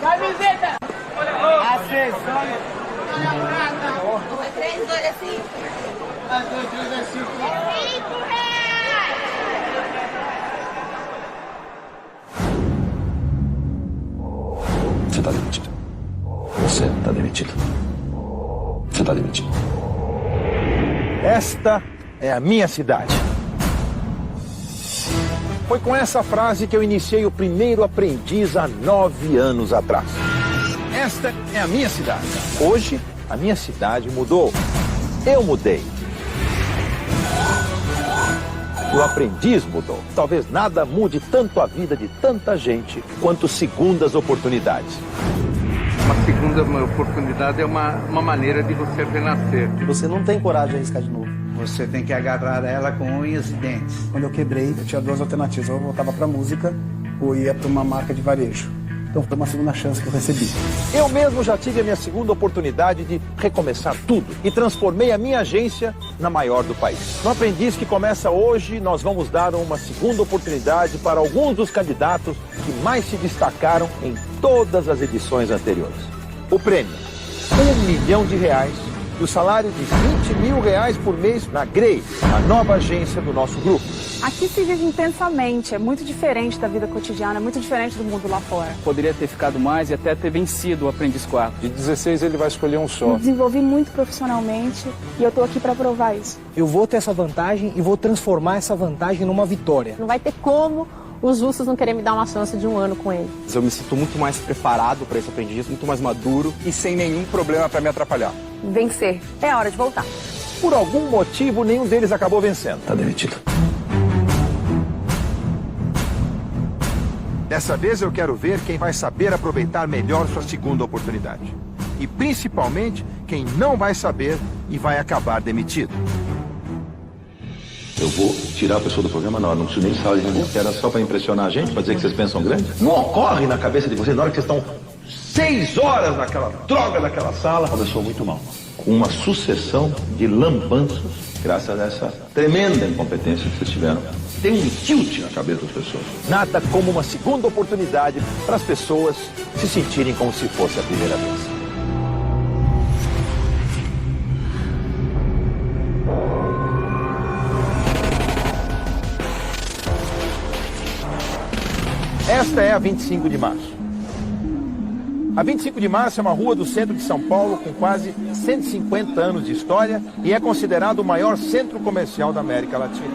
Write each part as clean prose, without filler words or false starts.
Camiseta! Acessório. 3, 2, é 5. 2, 3, 5. É 5 reais! Você tá demitido. Você tá demitido. Você tá demitido. Esta é a minha cidade. Foi com essa frase que eu iniciei o primeiro aprendiz há 9 anos atrás. Esta é a minha cidade. Hoje, a minha cidade mudou. Eu mudei. O aprendiz mudou. Talvez nada mude tanto a vida de tanta gente quanto segundas oportunidades. Uma segunda oportunidade é uma maneira de você renascer. Você não tem coragem de arriscar de novo. Você tem que agarrar ela com unhas e dentes. Quando eu quebrei, eu tinha 2 alternativas. Ou eu voltava para música ou ia para uma marca de varejo. Então foi uma segunda chance que eu recebi. Eu mesmo já tive a minha segunda oportunidade de recomeçar tudo e transformei a minha agência na maior do país. No Aprendiz que começa hoje, nós vamos dar uma segunda oportunidade para alguns dos candidatos que mais se destacaram em todas as edições anteriores. O prêmio, R$1 milhão e o salário de R$20 mil por mês na Grey, a nova agência do nosso grupo. Aqui se vive intensamente, é muito diferente da vida cotidiana, é muito diferente do mundo lá fora. Poderia ter ficado mais e até ter vencido o Aprendiz 4. De 16 ele vai escolher um só. Me desenvolvi muito profissionalmente e eu tô aqui para provar isso. Eu vou ter essa vantagem e vou transformar essa vantagem numa vitória. Não vai ter como os justos não querem me dar uma chance de 1 ano com ele. Eu me sinto muito mais preparado para esse aprendiz, muito mais maduro e sem nenhum problema para me atrapalhar. Vencer. É hora de voltar. Por algum motivo, nenhum deles acabou vencendo. Tá demitido. Dessa vez eu quero ver quem vai saber aproveitar melhor sua segunda oportunidade. E principalmente quem não vai saber e vai acabar demitido. Eu vou tirar a pessoa do programa na hora, não preciso nem saber de ninguém. Era só pra impressionar a gente, pra dizer que vocês pensam grande? Não ocorre na cabeça de vocês na hora que vocês estão 6 horas naquela droga daquela sala. Começou muito mal. Com uma sucessão de lambanços, graças a essa tremenda incompetência que vocês tiveram. Tem um tilt na cabeça das pessoas. Nada como uma segunda oportunidade para as pessoas se sentirem como se fosse a primeira vez. Esta é a 25 de março. A 25 de março é uma rua do centro de São Paulo com quase 150 anos de história e é considerado o maior centro comercial da América Latina.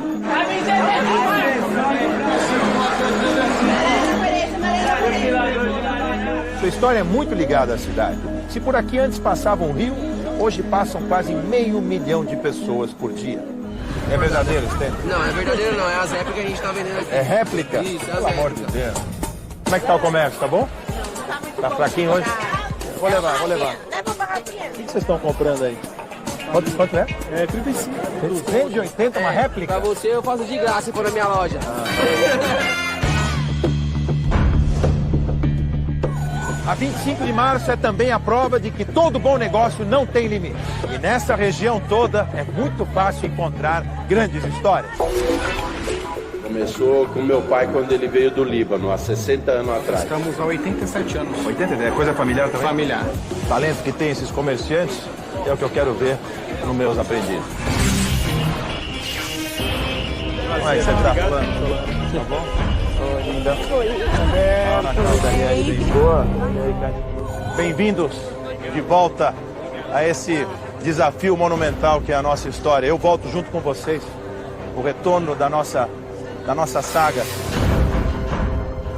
Sua história é muito ligada à cidade. Se por aqui antes passava um rio, hoje passam quase 500 mil de pessoas por dia. É verdadeiro, Stênio? Não, é verdadeiro não, é as réplicas que a gente tá vendendo aqui. É réplica? Isso, pelo amor de Deus. Como é que tá o comércio, tá bom? Tá fraquinho hoje? Vou levar. O que vocês estão comprando aí? Quanto é? É 35. 180, uma réplica? Pra você eu faço de graça se for na minha loja. A 25 de março é também a prova de que todo bom negócio não tem limite. E nessa região toda é muito fácil encontrar grandes histórias. Começou com meu pai quando ele veio do Líbano, há 60 anos atrás. Estamos há 87 anos. 80 é coisa familiar também? Familiar. O talento que tem esses comerciantes é o que eu quero ver nos meus aprendizes. Como é que você tá falando? Tá bom? Oi, linda. Bem-vindos de volta a esse desafio monumental que é a nossa história. Eu volto junto com vocês. O retorno da nossa saga.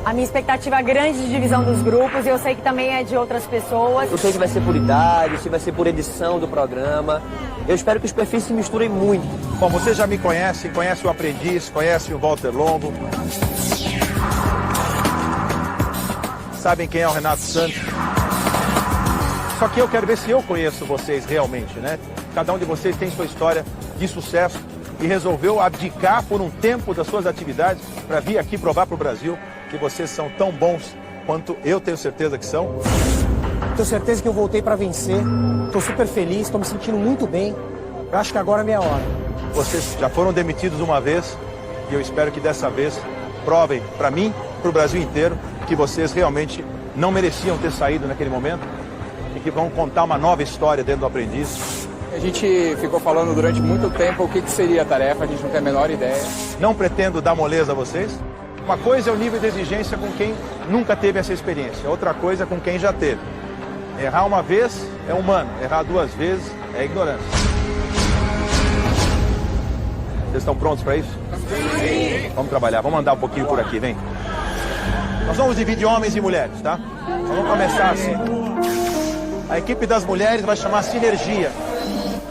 A minha expectativa é grande de divisão dos grupos e eu sei que também é de outras pessoas. Eu sei que vai ser por idade, se vai ser por edição do programa. Eu espero que os perfis se misturem muito. Bom, você já me conhece, conhece o Aprendiz, conhece o Walter Longo. Sabem quem é o Renato Santos. Só que eu quero ver se eu conheço vocês realmente, né? Cada um de vocês tem sua história de sucesso e resolveu abdicar por um tempo das suas atividades para vir aqui provar para o Brasil que vocês são tão bons quanto eu tenho certeza que são. Tenho certeza que eu voltei para vencer. Estou super feliz, estou me sentindo muito bem. Eu acho que agora é minha hora. Vocês já foram demitidos uma vez e eu espero que dessa vez provem para mim, para o Brasil inteiro, que vocês realmente não mereciam ter saído naquele momento e que vão contar uma nova história dentro do Aprendiz. A gente ficou falando durante muito tempo o que seria a tarefa, a gente não tem a menor ideia. Não pretendo dar moleza a vocês. Uma coisa é o nível de exigência com quem nunca teve essa experiência, outra coisa é com quem já teve. Errar uma vez é humano, errar 2 vezes é ignorância. Vocês estão prontos para isso? Sim. Vamos trabalhar, vamos andar um pouquinho por aqui, vem. Nós vamos dividir homens e mulheres, tá? Vamos começar assim. A equipe das mulheres vai chamar Sinergia.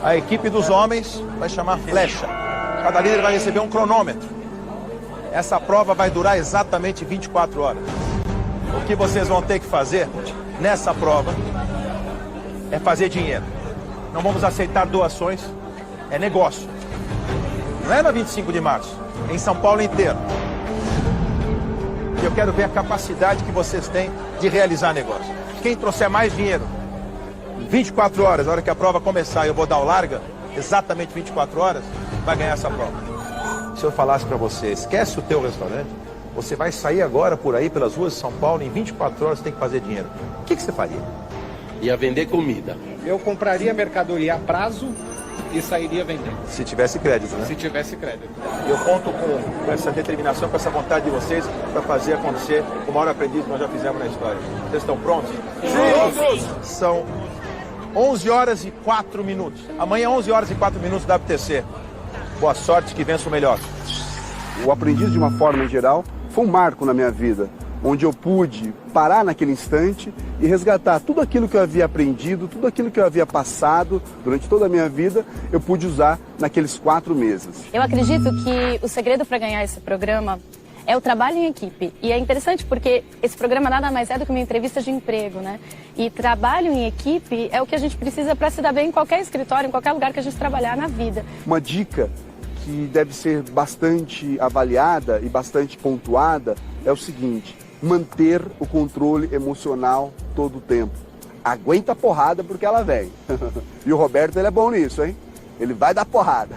A equipe dos homens vai chamar Flecha. Cada líder vai receber um cronômetro. Essa prova vai durar exatamente 24 horas. O que vocês vão ter que fazer nessa prova é fazer dinheiro. Não vamos aceitar doações, é negócio. Não é na 25 de março, é em São Paulo inteiro. E eu quero ver a capacidade que vocês têm de realizar negócio. Quem trouxer mais dinheiro, 24 horas, na hora que a prova começar, eu vou dar o larga, exatamente 24 horas, vai ganhar essa prova. Se eu falasse para você, esquece o teu restaurante, você vai sair agora por aí pelas ruas de São Paulo, em 24 horas você tem que fazer dinheiro. O que você faria? Ia vender comida. Eu compraria mercadoria a prazo e sairia vendendo. Se tivesse crédito, né? Se tivesse crédito. Eu conto com essa determinação, com essa vontade de vocês para fazer acontecer o maior aprendiz que nós já fizemos na história. Vocês estão prontos? Sim! São 11 horas e 4 minutos. Amanhã, 11 horas e 4 minutos, WTC. Boa sorte, que vença o melhor. O Aprendiz, de uma forma geral, foi um marco na minha vida, onde eu pude parar naquele instante e resgatar tudo aquilo que eu havia aprendido, tudo aquilo que eu havia passado durante toda a minha vida, eu pude usar naqueles 4 meses. Eu acredito que o segredo para ganhar esse programa é o trabalho em equipe. E é interessante porque esse programa nada mais é do que uma entrevista de emprego, né? E trabalho em equipe é o que a gente precisa para se dar bem em qualquer escritório, em qualquer lugar que a gente trabalhar na vida. Uma dica que deve ser bastante avaliada e bastante pontuada é o seguinte: manter o controle emocional todo o tempo. Aguenta a porrada porque ela vem. E o Roberto, ele é bom nisso, hein? Ele vai dar porrada.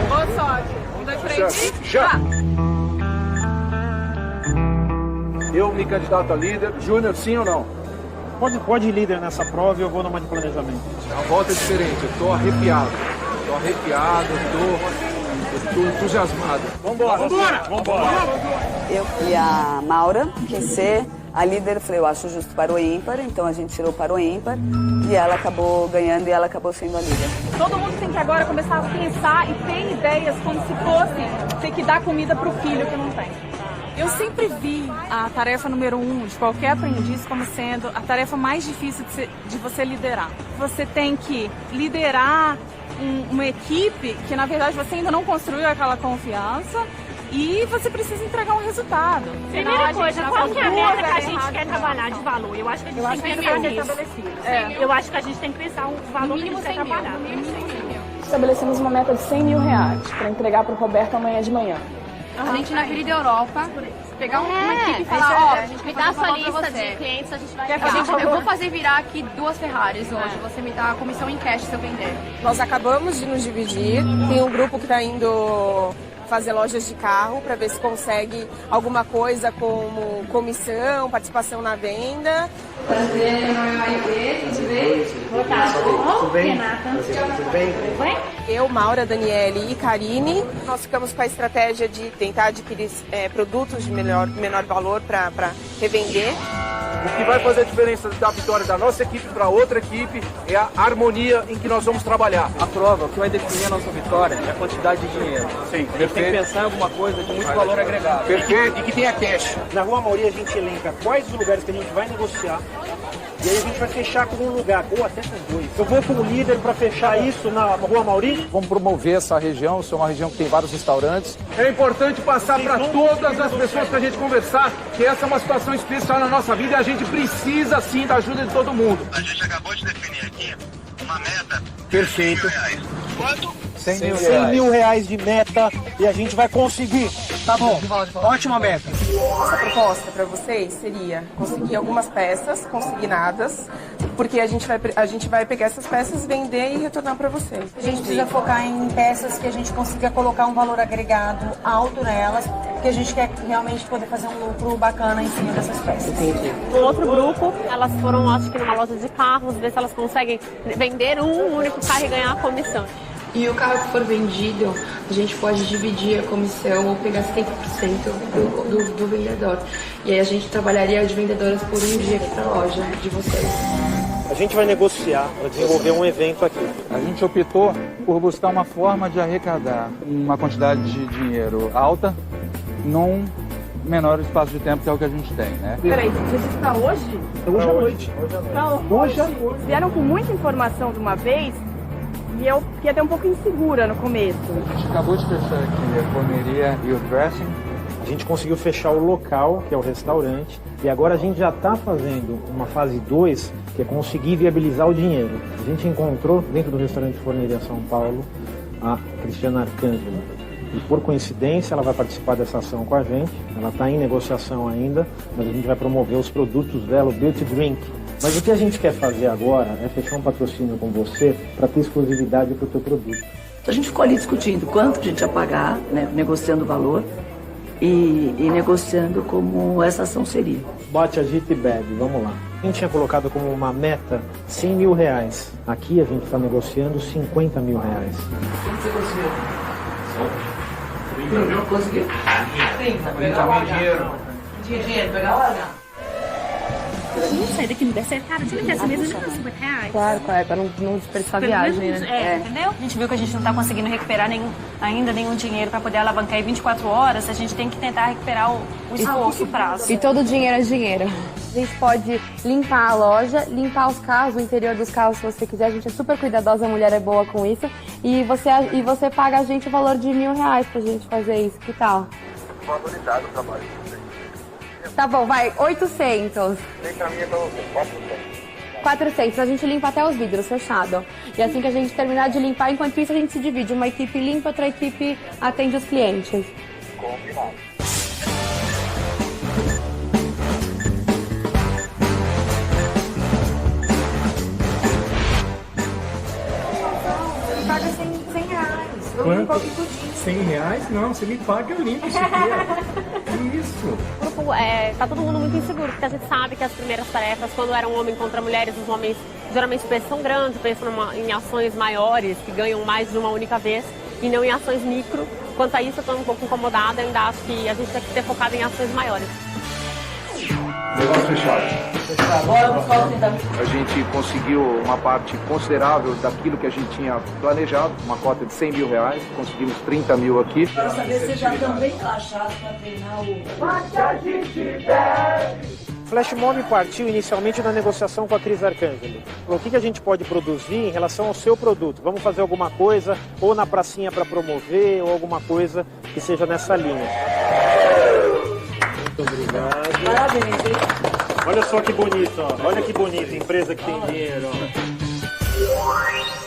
Boa sorte. 1, 2, 3 e já! Eu me candidato a líder. Júnior, sim ou não? Pode ir líder nessa prova e eu vou numa de planejamento. A volta é diferente, eu tô arrepiado. Tô entusiasmado. Vambora! Eu e a Maura, quem ser a líder, eu falei, eu acho justo para o ímpar, então a gente tirou para o ímpar e ela acabou ganhando e ela acabou sendo a líder. Todo mundo tem que agora começar a pensar e ter ideias como se fosse ter que dar comida para o filho que não tem. Eu sempre vi a tarefa número 1 de qualquer aprendiz como sendo a tarefa mais difícil de você liderar. Você tem que liderar uma equipe que, na verdade, você ainda não construiu aquela confiança e você precisa entregar um resultado. Primeira coisa, qual que é a meta que a gente quer trabalhar de valor? Eu acho que a gente tem que pensar nisso. Eu acho que a gente tem que pensar um valor que a gente quer trabalhar. Estabelecemos uma meta de R$100 mil para entregar para o Roberto amanhã de manhã. A gente na Querida Europa, pegar uma equipe e falar, ó, me dá a sua lista de clientes, a gente vai... eu vou fazer virar aqui 2 Ferraris hoje, você me dá a comissão em cash se eu vender. Nós acabamos de nos dividir, tem um grupo que está indo fazer lojas de carro para ver se consegue alguma coisa como comissão, participação na venda. Prazer, meu nome é Maria, tudo bem? Boa tarde, tudo bem? Renata. Tudo bem? Tudo bem? Eu, Maura, Daniele e Karine, nós ficamos com a estratégia de tentar adquirir produtos de menor valor para revender. O que vai fazer a diferença da vitória da nossa equipe para outra equipe é a harmonia em que nós vamos trabalhar. A prova, o que vai definir a nossa vitória é a quantidade de dinheiro. Sim, a gente tem que pensar em alguma coisa de muito valor agregado. Perfeito, e que tenha cash. Na Rua Mauri a gente elenca quais os lugares que a gente vai negociar. E aí a gente vai fechar com um lugar, ou até com 2. Eu vou com o líder para fechar isso na Rua Mauri. Vamos promover essa região, isso é uma região que tem vários restaurantes. É importante passar para todas as pessoas que a gente conversar que essa é uma situação especial na nossa vida e a gente precisa sim da ajuda de todo mundo. A gente acabou de definir aqui uma meta. Perfeito. Quanto? 100 mil reais de meta e a gente vai conseguir. Tá bom, ótima meta. Nossa proposta para vocês seria conseguir algumas peças consignadas porque a gente vai pegar essas peças, vender e retornar para vocês. A gente precisa focar em peças que a gente consiga colocar um valor agregado alto nelas, porque a gente quer realmente poder fazer um lucro bacana em cima dessas peças. Entendi. Um outro grupo, elas foram, acho que numa loja de carros, ver se elas conseguem vender um único carro e ganhar a comissão. E o carro que for vendido, a gente pode dividir a comissão ou pegar 100% do vendedor. E aí a gente trabalharia de vendedoras por um dia aqui pra loja de vocês. A gente vai negociar para desenvolver um evento aqui. A gente optou por buscar uma forma de arrecadar uma quantidade de dinheiro alta num menor espaço de tempo, que é o que a gente tem, né? Peraí, vocês para hoje? Hoje à noite. Hoje à noite. Vieram com muita informação de uma vez e eu fiquei até um pouco insegura no começo. A gente acabou de fechar aqui a forneria e o dressing. A gente conseguiu fechar o local, que é o restaurante, e agora a gente já está fazendo uma fase 2, que é conseguir viabilizar o dinheiro. A gente encontrou dentro do restaurante Forneria São Paulo a Cristiana Arcângelo. E por coincidência ela vai participar dessa ação com a gente. Ela está em negociação ainda, mas a gente vai promover os produtos dela, o Beauty Drink. Mas o que a gente quer fazer agora é fechar um patrocínio com você para ter exclusividade para o teu produto. A gente ficou ali discutindo quanto a gente ia pagar, né, negociando o valor e negociando como essa ação seria. Bote, agite e bebe, vamos lá. A gente tinha colocado como uma meta 100 mil reais. Aqui a gente está negociando 50 mil reais. Quanto você conseguiu? 30 mil? Conseguiu. 30 mil dinheiro. Dinheiro, pegar a larga. Não sei, daqui não der certo, cara, tinha que ter essa mesa de 50 reais. Claro, para não desperdiçar a viagem, né? Entendeu? A gente viu que a gente não tá conseguindo recuperar ainda nenhum dinheiro para poder alavancar em 24 horas, a gente tem que tentar recuperar o esforço, o prazo. E todo dinheiro é dinheiro. A gente pode limpar a loja, limpar os carros, o interior dos carros, se você quiser. A gente é super cuidadosa, a mulher é boa com isso. E você paga a gente o valor de R$1.000 pra gente fazer isso, que tal? Valorizado o trabalho. Tá bom, vai, 800. Tem caminho pra você, 400, a gente limpa até os vidros, fechado. E assim que a gente terminar de limpar, enquanto isso a gente se divide. Uma equipe limpa, outra equipe atende os clientes. Combinado. Você paga 100 reais. Eu limpo aqui tudinho. 100 reais? Não, você me paga, eu limpo isso aqui. Isso. Tá todo mundo muito inseguro, porque a gente sabe que as primeiras tarefas, quando era um homem contra mulheres, os homens geralmente pensam grande, pensam em ações maiores, que ganham mais de uma única vez, e não em ações micro. Quanto a isso, eu estou um pouco incomodada, ainda acho que a gente tem que ter focado em ações maiores. Negócio fechado. A gente conseguiu uma parte considerável daquilo que a gente tinha planejado, uma cota de 100 mil reais, conseguimos 30 mil aqui. Quero saber se já estão bem encaixados para treinar o... Flash Mob partiu inicialmente na negociação com a Cris Arcângelo. O que a gente pode produzir em relação ao seu produto? Vamos fazer alguma coisa ou na pracinha para promover ou alguma coisa que seja nessa linha. Muito obrigado. Parabéns. Olha só que bonito, ó. Olha que bonito, empresa que tem dinheiro.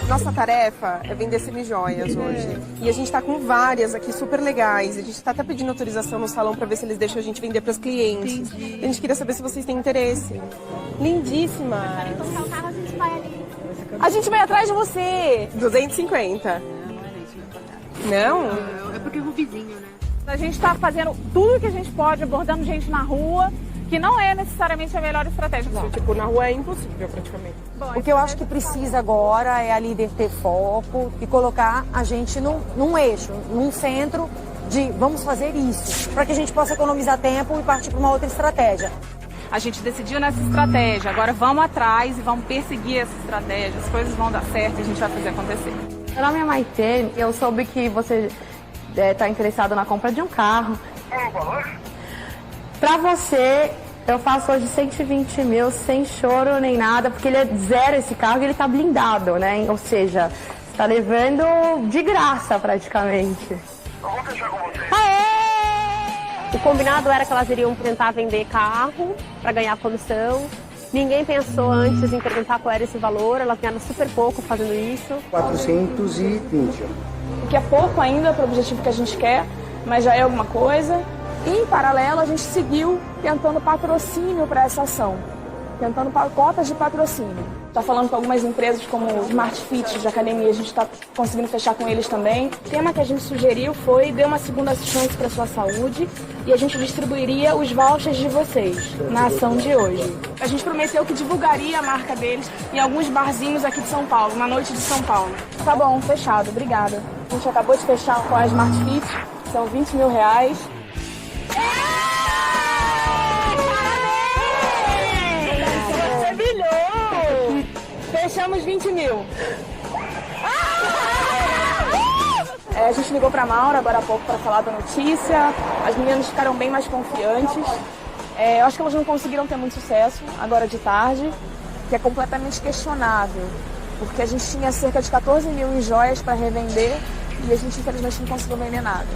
Nossa tarefa é vender semijoias hoje. E a gente tá com várias aqui super legais. A gente tá até pedindo autorização no salão para ver se eles deixam a gente vender para os clientes. A gente queria saber se vocês têm interesse. Lindíssima. A gente vai atrás de você. 250. Não? É porque é o vizinho, né? A gente está fazendo tudo que a gente pode, abordando gente na rua, que não é necessariamente a melhor estratégia. Não. Tipo, na rua é impossível praticamente. O que eu acho que precisa agora é a líder ter foco e colocar a gente num eixo, num centro de vamos fazer isso, para que a gente possa economizar tempo e partir para uma outra estratégia. A gente decidiu nessa estratégia, agora vamos atrás e vamos perseguir essa estratégia, as coisas vão dar certo e a gente vai fazer acontecer. Meu nome é Maitê, eu soube que você está interessado na compra de um carro. Qual o valor? Pra você, eu faço hoje 120 mil, sem choro nem nada, porque ele é zero esse carro e ele tá blindado, né? Ou seja, você tá levando de graça praticamente. Eu vou fechar com você. Aê! O combinado era que elas iriam tentar vender carro para ganhar comissão. Ninguém pensou antes em perguntar qual era esse valor, elas ganharam super pouco fazendo isso. 420. O que é pouco ainda para o objetivo que a gente quer, mas já é alguma coisa. E, em paralelo, a gente seguiu tentando patrocínio para essa ação. tentando cotas de patrocínio. Está falando com algumas empresas como Smart Fit de academia, a gente está conseguindo fechar com eles também. O tema que a gente sugeriu foi dê uma segunda chance para sua saúde e a gente distribuiria os vouchers de vocês na ação de hoje. A gente prometeu que divulgaria a marca deles em alguns barzinhos aqui de São Paulo, na noite de São Paulo. Tá bom, fechado, obrigada. A gente acabou de fechar com a Smart Fit, são 20 mil reais. Fechamos 20 mil. A gente ligou pra Maura agora há pouco para falar da notícia. As meninas ficaram bem mais confiantes. Eu acho que elas não conseguiram ter muito sucesso agora de tarde, que é completamente questionável, porque a gente tinha cerca de 14 mil em joias para revender e a gente infelizmente não conseguiu vender nada.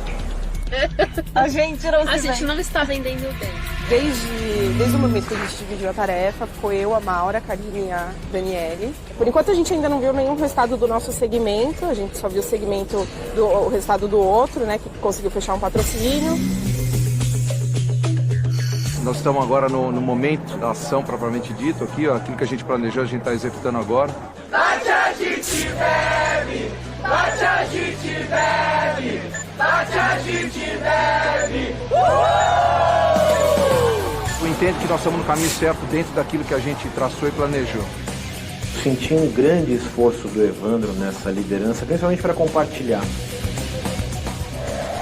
A gente não está vendendo bem. Desde o momento que a gente dividiu a tarefa, ficou eu, a Maura, a Karine e a Daniele. Por enquanto a gente ainda não viu nenhum resultado do nosso segmento, a gente só viu o resultado do outro, né, que conseguiu fechar um patrocínio. Nós estamos agora no momento da ação propriamente dito aqui, ó, aquilo que a gente planejou, a gente está executando agora. Bate, a gente bebe! Bate, a gente bebe! Bate, a gente bebe! Eu entendo que nós estamos no caminho certo dentro daquilo que a gente traçou e planejou. Senti um grande esforço do Evandro nessa liderança, principalmente para compartilhar.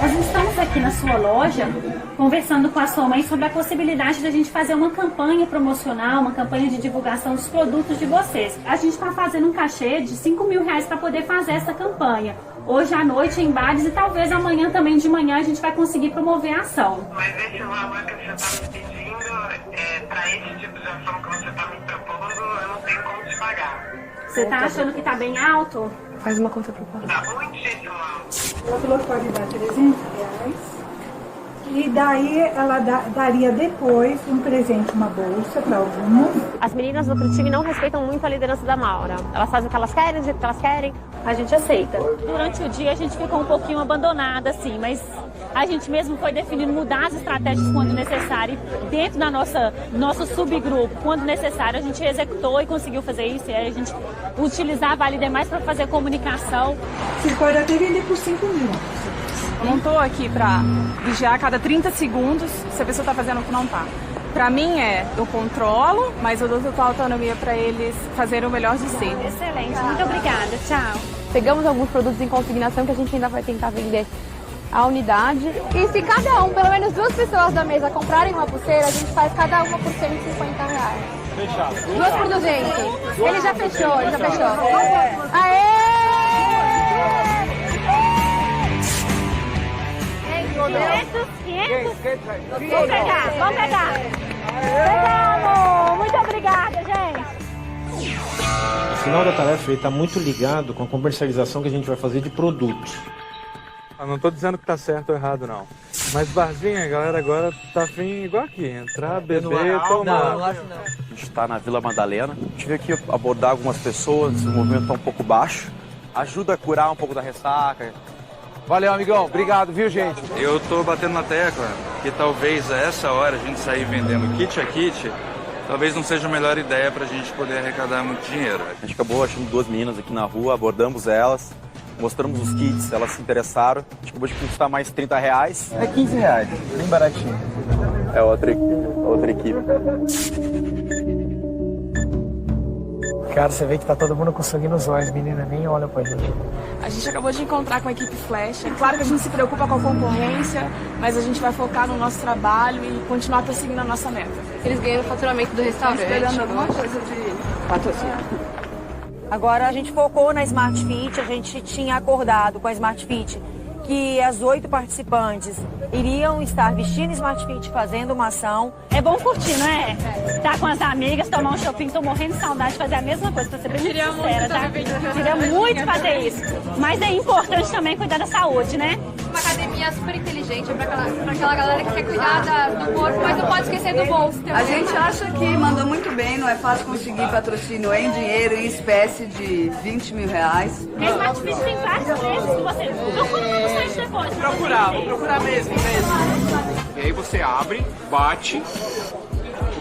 Nós estamos aqui na sua loja conversando com a sua mãe sobre a possibilidade da gente fazer uma campanha promocional, uma campanha de divulgação dos produtos de vocês. A gente está fazendo um cachê de 5 mil reais para poder fazer essa campanha. Hoje à noite em bares e talvez amanhã também de manhã a gente vai conseguir promover a ação. Mas esse valor que você está me pedindo, para esse tipo de ação que você está me propondo, eu não tenho como te pagar. Você está achando que está bem alto? Faz uma conta pro pai. Tá muitíssimo alto. Ela falou que pode dar 300 reais. E daí ela daria depois um presente, uma bolsa para algumas. As meninas do outro time não respeitam muito a liderança da Maura. Elas fazem o que elas querem, do jeito que elas querem, a gente aceita. Durante o dia a gente ficou um pouquinho abandonada, assim, mas a gente mesmo foi definindo mudar as estratégias quando necessário. Dentro da nosso subgrupo, quando necessário, a gente executou e conseguiu fazer isso. E aí a gente utilizava a Líder Mais para fazer comunicação. Você pode até vender por 5 mil. Eu não tô aqui pra vigiar a cada 30 segundos se a pessoa tá fazendo o que não tá. Pra mim eu controlo, mas eu dou total autonomia pra eles fazerem o melhor de si. Excelente, muito obrigada, tchau. Pegamos alguns produtos em consignação que a gente ainda vai tentar vender a unidade. E se cada pelo menos 2 pessoas da mesa comprarem uma pulseira, a gente faz cada uma por 150 reais. Fechado. 2 por 200. Ele já fechou. Aê! 500? Vamos pegar. Pegamos! Muito obrigada, gente. O final da tarefa está muito ligado com a comercialização que a gente vai fazer de produtos. Eu não estou dizendo que está certo ou errado, não. Mas barzinho, a galera agora tá afim igual aqui. Entrar, beber, tomar. Não, acho não. A gente está na Vila Madalena. A gente veio aqui abordar algumas pessoas, o movimento está um pouco baixo. Ajuda a curar um pouco da ressaca. Valeu, amigão. Obrigado, viu, gente? Eu tô batendo na tecla que talvez a essa hora a gente sair vendendo kit a kit, talvez não seja a melhor ideia pra gente poder arrecadar muito dinheiro. A gente acabou achando 2 meninas aqui na rua, abordamos elas, mostramos os kits, elas se interessaram. A gente acabou de custar mais 30 reais. É 15 reais, bem baratinho. É outra equipe. Cara, você vê que tá todo mundo com sangue nos olhos, menina, nem olha pra gente. A gente acabou de encontrar com a equipe Flash. É claro que a gente se preocupa com a concorrência, mas a gente vai focar no nosso trabalho e continuar perseguindo a nossa meta. Eles ganham o faturamento do restaurante. Esperando alguma coisa de patrocínio. Agora a gente focou na Smart Fit, a gente tinha acordado com a Smart Fit que as 8 participantes iriam estar vestindo Smart Fit, fazendo uma ação. É bom curtir, não é? Tá com as amigas, tomar um shopping, tô morrendo de saudade de fazer a mesma coisa, pra ser bem sincera, tá? Queria muito fazer isso. Mas é importante também cuidar da saúde, né? Uma academia super inteligente pra aquela galera que quer cuidar do corpo, mas não pode esquecer do bolso também. A gente acha que mandou muito bem, não é fácil conseguir patrocínio em dinheiro, em espécie de 20 mil reais. A Smart Fit tem vários preços que você... Procura no site depois. Vou procurar mesmo. E aí você abre, bate,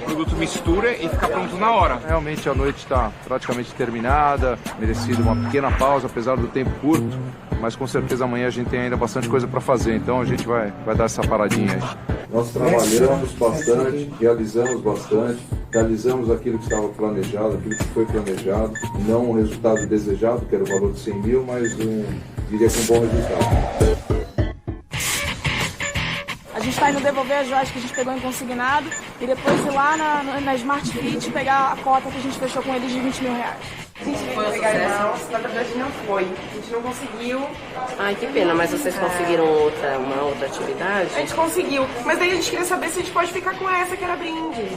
o produto mistura e fica pronto na hora. Realmente a noite está praticamente terminada, merecido uma pequena pausa, apesar do tempo curto, mas com certeza amanhã a gente tem ainda bastante coisa para fazer, então a gente vai dar essa paradinha aí. Nós trabalhamos bastante, realizamos bastante, realizamos aquilo que estava planejado, aquilo que foi planejado, não o resultado desejado, que era o valor de 100 mil, mas diria que um bom resultado. A gente está indo devolver as joias que a gente pegou em consignado e depois ir lá na Smart Fit pegar a cota que a gente fechou com eles de 20 mil reais. A gente foi pegar irmãos, na verdade não foi. A gente não conseguiu. Ai, que pena, mas vocês conseguiram uma outra atividade? A gente conseguiu, mas daí a gente queria saber se a gente pode ficar com essa que era brinde.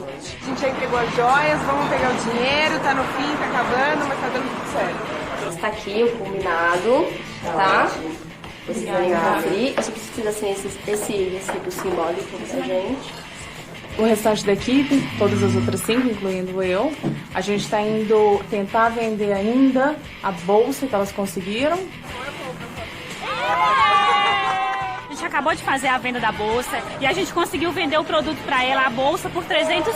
A gente aí pegou as joias, vamos pegar o dinheiro, tá no fim, tá acabando, mas tá dando tudo certo. Está aqui o combinado, tá? Vocês vão conferir. Eu só preciso fazer assim, esse recibo simbólico pra gente. O restante da equipe, todas as outras 5, incluindo eu, a gente está indo tentar vender ainda a bolsa que elas conseguiram. A gente acabou de fazer a venda da bolsa e a gente conseguiu vender o produto para ela, a bolsa, por R$300.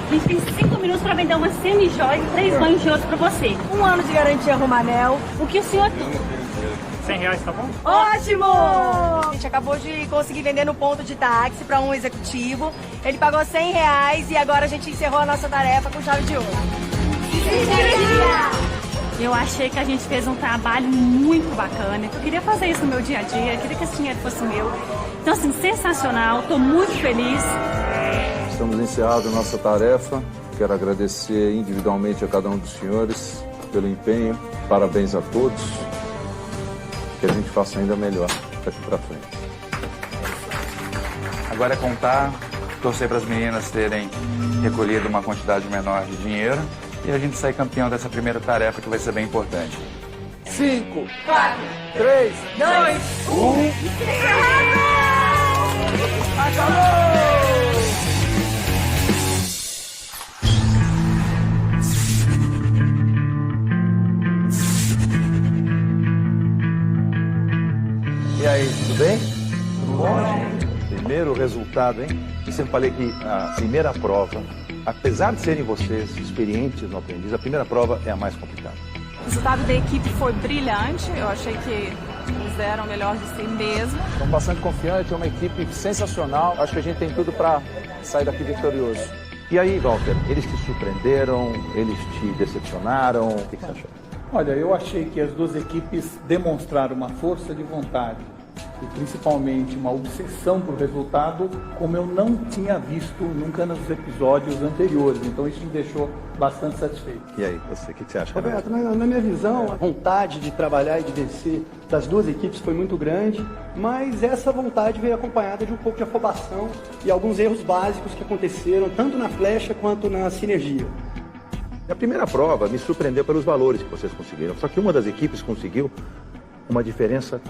A gente tem 5 minutos para vender uma semi-joia e 3 banhos de ouro para você. 1 ano de garantia Romanel. O que o senhor tem? R$100, tá bom? Ótimo! A gente acabou de conseguir vender no ponto de táxi para um executivo. Ele pagou R$100 e agora a gente encerrou a nossa tarefa com chave de ouro. Eu achei que a gente fez um trabalho muito bacana. Eu queria fazer isso no meu dia a dia, eu queria que esse dinheiro fosse meu. Então, assim, sensacional, estou muito feliz. Estamos encerrando a nossa tarefa. Quero agradecer individualmente a cada um dos senhores pelo empenho. Parabéns a todos. Que a gente faça ainda melhor daqui para frente. Agora é contar, torcer para as meninas terem recolhido uma quantidade menor de dinheiro e a gente sair campeão dessa primeira tarefa que vai ser bem importante. 5, 4, 3, 2, 1. Acabou! E aí, tudo bem? Tudo bom, gente? Primeiro resultado, hein? Eu sempre falei que a primeira prova, apesar de serem vocês experientes no aprendiz, a primeira prova é a mais complicada. O resultado da equipe foi brilhante, eu achei que eles deram o melhor de si mesmo. Estamos bastante confiantes, é uma equipe sensacional. Acho que a gente tem tudo para sair daqui vitorioso. E aí, Walter, eles te surpreenderam? Eles te decepcionaram? O que você achou? Olha, eu achei que as duas equipes demonstraram uma força de vontade e principalmente uma obsessão por resultado como eu não tinha visto nunca nos episódios anteriores. Então isso me deixou bastante satisfeito. E aí, você, o que você acha? Roberto, na minha visão, a vontade de trabalhar e de vencer das duas equipes foi muito grande, mas essa vontade veio acompanhada de um pouco de afobação e alguns erros básicos que aconteceram tanto na flecha quanto na sinergia. A primeira prova me surpreendeu pelos valores que vocês conseguiram. Só que uma das equipes conseguiu uma diferença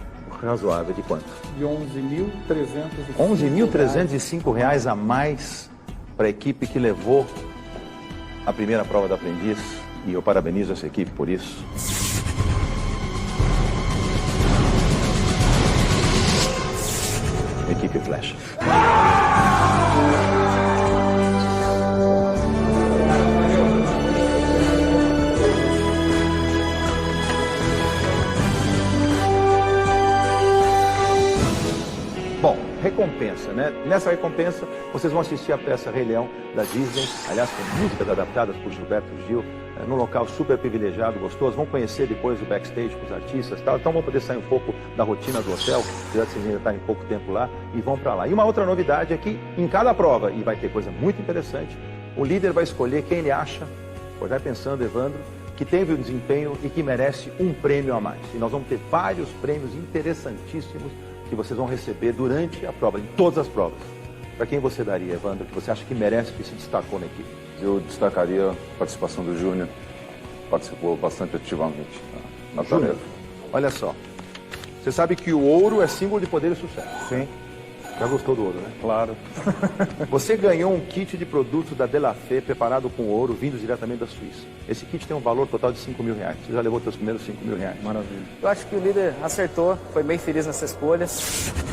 razoável de quanto? De R$11.305. R$11.305 a mais para a equipe que levou a primeira prova da aprendiz. E eu parabenizo essa equipe por isso. Equipe Flecha. Bom, recompensa, né? Nessa recompensa, vocês vão assistir a peça Rei Leão da Disney, aliás, com músicas adaptadas por Gilberto Gil, num local super privilegiado, gostoso. Vão conhecer depois o backstage com os artistas e tal. Então vão poder sair um pouco da rotina do hotel, já que vocês ainda estão em pouco tempo lá, e vão para lá. E uma outra novidade é que em cada prova, e vai ter coisa muito interessante, o líder vai escolher quem ele acha, vai pensando, Evandro, que teve o desempenho e que merece um prêmio a mais. E nós vamos ter vários prêmios interessantíssimos que vocês vão receber durante a prova, em todas as provas. Para quem você daria, Evandro, que você acha que merece, que se destacou na equipe? Eu destacaria a participação do Júnior, participou bastante ativamente na tarefa. Olha só, você sabe que o ouro é símbolo de poder e sucesso. Sim. Já gostou do ouro, né? Claro. Você ganhou um kit de produtos da Delafé preparado com ouro, vindo diretamente da Suíça. Esse kit tem um valor total de R$5.000. Você já levou seus primeiros R$5.000. Maravilha. Eu acho que o líder acertou, foi bem feliz nessa escolha.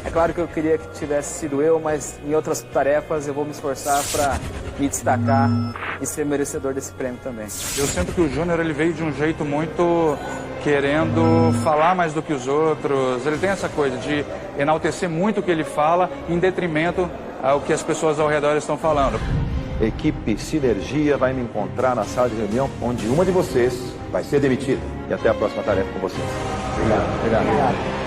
É claro que eu queria que tivesse sido eu, mas em outras tarefas eu vou me esforçar para me destacar e ser merecedor desse prêmio também. Eu sinto que o Júnior ele veio de um jeito muito querendo falar mais do que os outros. Ele tem essa coisa de enaltecer muito o que ele fala em detrimento ao que as pessoas ao redor estão falando. Equipe Sinergia vai me encontrar na sala de reunião, onde uma de vocês vai ser demitida. E até a próxima tarefa com vocês. Obrigado.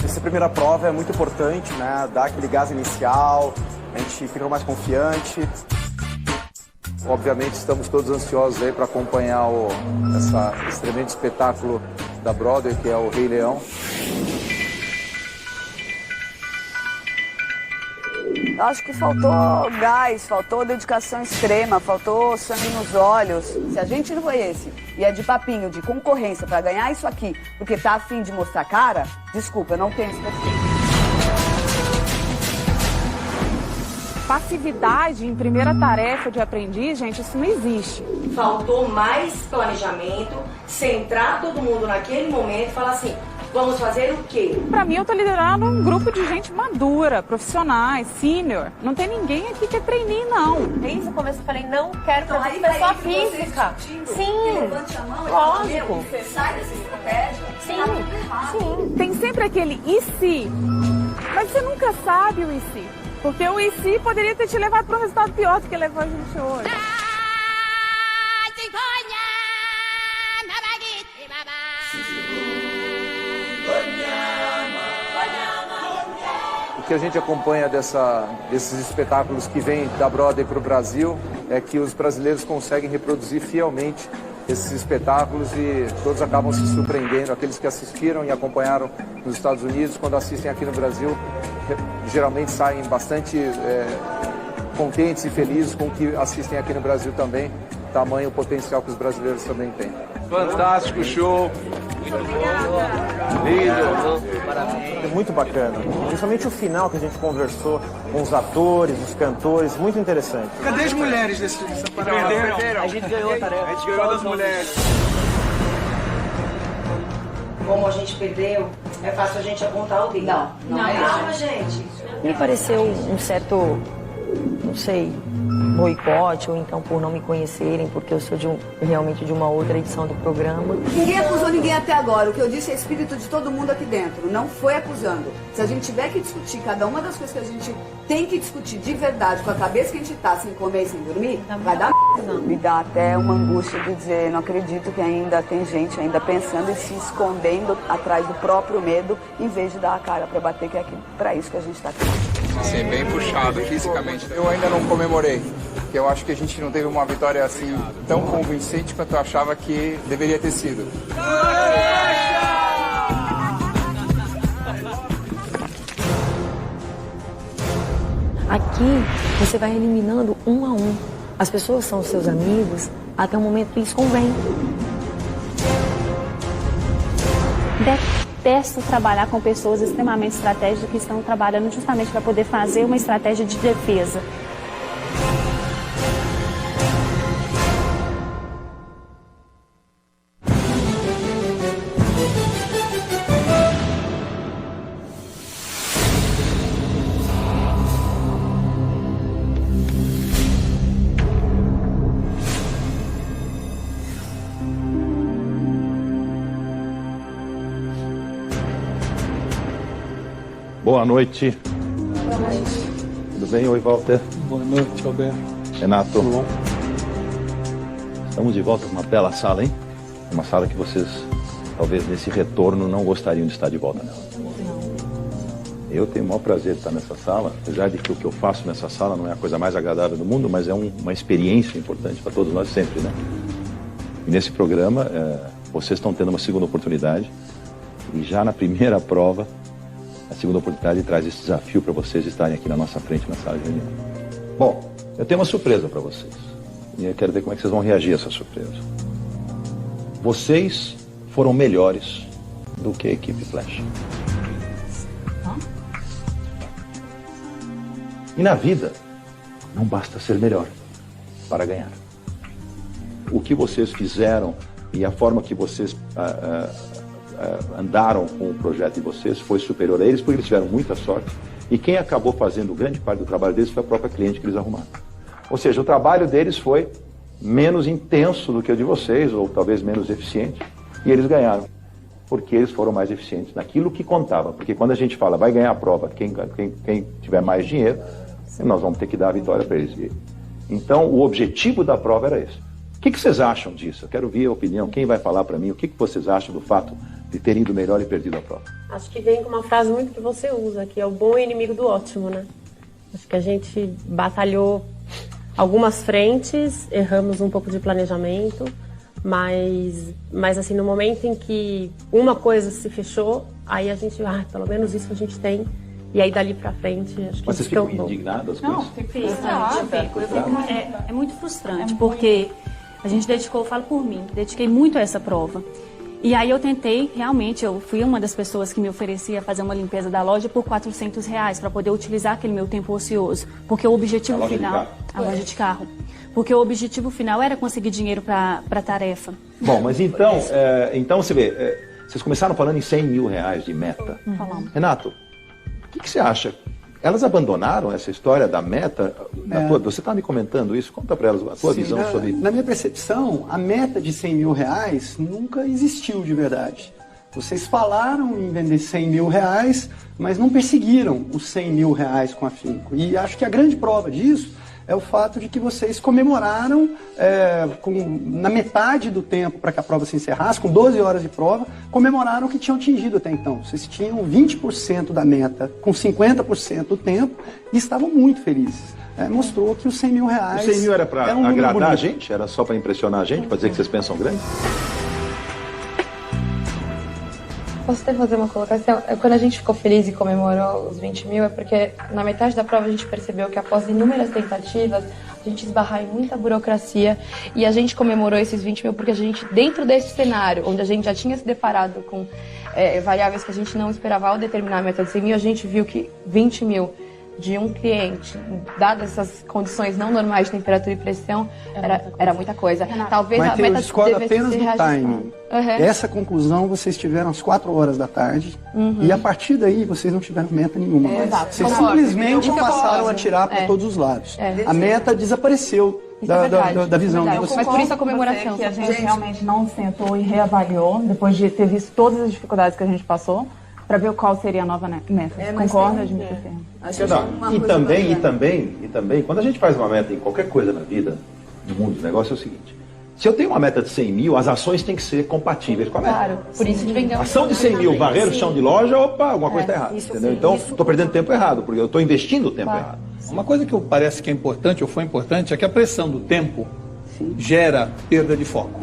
Essa primeira prova é muito importante, né? Dá aquele gás inicial, a gente fica mais confiante. Obviamente estamos todos ansiosos aí para acompanhar esse tremendo espetáculo da Broadway, que é o Rei Leão. Eu acho que faltou gás, faltou dedicação extrema, faltou sangue nos olhos. Se a gente não foi esse e é de papinho, de concorrência para ganhar isso aqui, porque tá a fim de mostrar cara, desculpa, eu não tenho esse perfil. Passividade em primeira tarefa de aprendiz, gente, isso não existe. Faltou mais planejamento, centrar todo mundo naquele momento e falar assim, vamos fazer o quê? Pra mim, eu tô liderando um grupo de gente madura, profissionais, senior. Não tem ninguém aqui que é trainee, não. Desde o começo eu falei, não quero fazer pessoa física. Sim, levante a mão, lógico. Sai dessa estratégia. Sim. Tem sempre aquele e se, mas você nunca sabe o e se. Porque o e se poderia ter te levado para um resultado pior do que levou a gente hoje. O que a gente acompanha desses espetáculos que vêm da Broadway para o Brasil é que os brasileiros conseguem reproduzir fielmente esses espetáculos e todos acabam se surpreendendo. Aqueles que assistiram e acompanharam nos Estados Unidos, quando assistem aqui no Brasil, geralmente saem bastante contentes e felizes com o que assistem aqui no Brasil também, tamanho o potencial que os brasileiros também têm. Fantástico show! É muito bacana, principalmente o final que a gente conversou com os atores, os cantores, muito interessante. Cadê as mulheres dessa parada? A gente ganhou a tarefa. A gente ganhou das mulheres. Como a gente perdeu, é fácil a gente apontar o dedo. Não é calma, gente. Me pareceu um certo, não sei, boicote, ou então por não me conhecerem, porque eu sou realmente de uma outra edição do programa. Ninguém acusou ninguém até agora. O que eu disse é espírito de todo mundo aqui dentro. Não foi acusando. Se a gente tiver que discutir cada uma das coisas que a gente tem que discutir de verdade, com a cabeça que a gente tá, sem comer e sem dormir, vai dar merda. Me dá até uma angústia de dizer, não acredito que ainda tem gente ainda pensando e se escondendo atrás do próprio medo, em vez de dar a cara para bater, que é para isso que a gente tá aqui. Assim, bem puxado fisicamente. Eu ainda não comemorei, porque eu acho que a gente não teve uma vitória assim tão convincente quanto eu achava que deveria ter sido. Aqui você vai eliminando um a um. As pessoas são seus amigos até o momento que lhes convém. Detesto trabalhar com pessoas extremamente estratégicas que estão trabalhando justamente para poder fazer uma estratégia de defesa. Boa noite. Boa noite. Tudo bem? Oi, Walter. Boa noite, Alberto. Renato. Tudo bom? Estamos de volta com uma bela sala, hein? Uma sala que vocês, talvez nesse retorno, não gostariam de estar de volta nela. Eu tenho o maior prazer de estar nessa sala, apesar de que o que eu faço nessa sala não é a coisa mais agradável do mundo, mas é uma experiência importante para todos nós sempre, né? E nesse programa, vocês estão tendo uma segunda oportunidade e já na primeira prova, a segunda oportunidade traz esse desafio para vocês estarem aqui na nossa frente, na sala de reunião. Bom, eu tenho uma surpresa para vocês. E eu quero ver como é que vocês vão reagir a essa surpresa. Vocês foram melhores do que a equipe Flash. E na vida, não basta ser melhor para ganhar. O que vocês fizeram e a forma que vocês andaram com o projeto de vocês foi superior a eles, porque eles tiveram muita sorte. E quem acabou fazendo grande parte do trabalho deles foi a própria cliente que eles arrumaram. Ou seja, o trabalho deles foi menos intenso do que o de vocês, ou talvez menos eficiente, e eles ganharam, porque eles foram mais eficientes naquilo que contava. Porque quando a gente fala, vai ganhar a prova quem tiver mais dinheiro, nós vamos ter que dar a vitória para eles. Então, o objetivo da prova era esse. O que vocês acham disso? Eu quero ouvir a opinião. Quem vai falar para mim? O que vocês acham do fato de terem ido melhor e perdido a prova? Acho que vem com uma frase muito que você usa, que é o bom inimigo do ótimo, né? Acho que a gente batalhou algumas frentes, erramos um pouco de planejamento, mas assim, no momento em que uma coisa se fechou, aí a gente, pelo menos isso a gente tem. E aí, dali pra frente, acho que... Mas vocês ficam indignadas com isso? Fico. É muito frustrante, porque a gente dedicou, eu falo por mim, dediquei muito a essa prova. E aí eu tentei, realmente, eu fui uma das pessoas que me oferecia fazer uma limpeza da loja por R$400 para poder utilizar aquele meu tempo ocioso. Porque o objetivo final... A loja de carro. Porque o objetivo final era conseguir dinheiro para a tarefa. Bom, mas então você vê, vocês começaram falando em R$100 mil de meta. Renato, o que você acha? Elas abandonaram essa história da meta? Você está me comentando isso? Conta para elas a tua visão sobre... Na minha percepção, a meta de R$100 mil nunca existiu de verdade. Vocês falaram em vender R$100 mil, mas não perseguiram os R$100 mil com afinco. E acho que a grande prova disso é o fato de que vocês comemoraram na metade do tempo para que a prova se encerrasse, com 12 horas de prova, comemoraram o que tinham atingido até então. Vocês tinham 20% da meta com 50% do tempo e estavam muito felizes. Mostrou que os R$100 mil... Os 100 mil era para agradar a gente? Era só para impressionar a gente? Para dizer que vocês pensam grande? Posso até fazer uma colocação? Quando a gente ficou feliz e comemorou os 20 mil, é porque na metade da prova a gente percebeu que após inúmeras tentativas, a gente esbarrar em muita burocracia e a gente comemorou esses 20 mil porque a gente, dentro desse cenário, onde a gente já tinha se deparado com variáveis que a gente não esperava ao determinar a meta de 100 mil, a gente viu que 20 mil de um cliente, dadas essas condições não normais de temperatura e pressão, era muita coisa. Talvez a meta discordo apenas do timing. Essa conclusão vocês tiveram às 4 horas da tarde e a partir daí vocês não tiveram meta nenhuma. Vocês simplesmente passaram a tirar para todos os lados. A meta desapareceu da visão de vocês. Mas por isso a comemoração. Que a gente realmente não sentou e reavaliou, depois de ter visto todas as dificuldades que a gente passou, para ver qual seria a nova meta. Concorda, Admir? E também, quando a gente faz uma meta em qualquer coisa na vida, no mundo dos negócios, é o seguinte: se eu tenho uma meta de 100 mil, as ações têm que ser compatíveis com a meta. Claro, por isso de vender ação de 100 mil, varrer o chão de loja, alguma coisa está errada. Entendeu? Então, estou perdendo tempo errado, porque eu estou investindo o tempo errado. Uma coisa que parece que é importante, ou foi importante, é que a pressão do tempo gera perda de foco.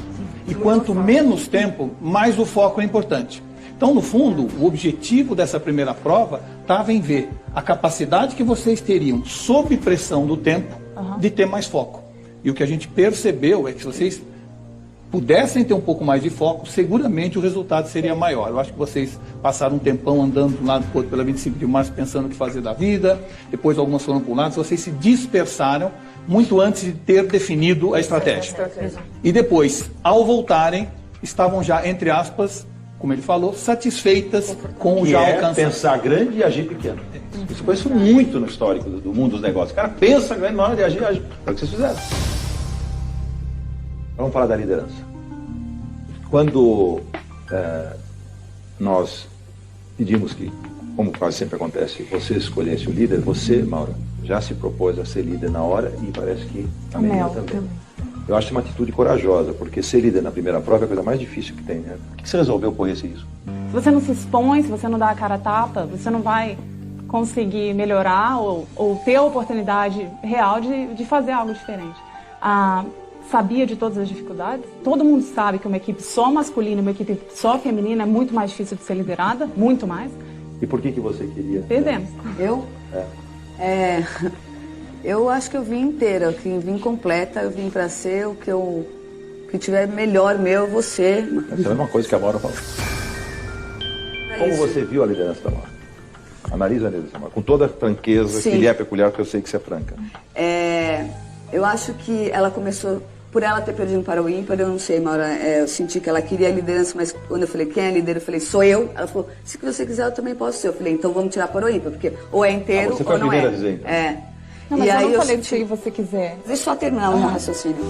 E quanto menos tempo, mais o foco é importante. Então, no fundo, o objetivo dessa primeira prova estava em ver a capacidade que vocês teriam, sob pressão do tempo, de ter mais foco. E o que a gente percebeu é que se vocês pudessem ter um pouco mais de foco, seguramente o resultado seria maior. Eu acho que vocês passaram um tempão andando de um lado para o outro pela 25 de março, pensando o que fazer da vida, depois algumas foram para um lado, vocês se dispersaram muito antes de ter definido a estratégia. E depois, ao voltarem, estavam já, entre aspas, como ele falou, satisfeitas com o já alcançado. Pensar grande e agir pequeno. Isso foi muito no histórico do mundo dos negócios. O cara pensa grande na hora de agir, age. É o que vocês fizeram. Vamos falar da liderança. Quando nós pedimos que, como quase sempre acontece, você escolhesse o líder, você, Maura, já se propôs a ser líder na hora e parece que a Menina também. Eu acho uma atitude corajosa, porque ser líder na primeira prova é a coisa mais difícil que tem, né? Por que você resolveu correr esse risco? Se você não se expõe, se você não dá a cara a tapa, você não vai conseguir melhorar ou ter a oportunidade real de fazer algo diferente. Sabia de todas as dificuldades. Todo mundo sabe que uma equipe só masculina e uma equipe só feminina é muito mais difícil de ser liderada, muito mais. E por que você queria? Perdemos. Eu? Eu acho que eu vim inteira, que vim completa, eu vim para ser o que tiver melhor meu, você. Essa é a mesma coisa que a Maura falou. Como você viu a liderança da Maura? Analisa a liderança da Maura, com toda a franqueza que lhe é peculiar, porque eu sei que você é franca. Eu acho que ela começou, por ela ter perdido para o ímpar, eu não sei, Maura, eu senti que ela queria a liderança, mas quando eu falei, quem é a líder? Eu falei, sou eu. Ela falou, se você quiser, eu também posso ser. Eu falei, então vamos tirar para o ímpar, porque ou é inteiro você foi ou não a primeira é. a dizer, então. Não, mas E eu aí não eu falei senti... que você quiser. Deixa eu só terminar o meu raciocínio.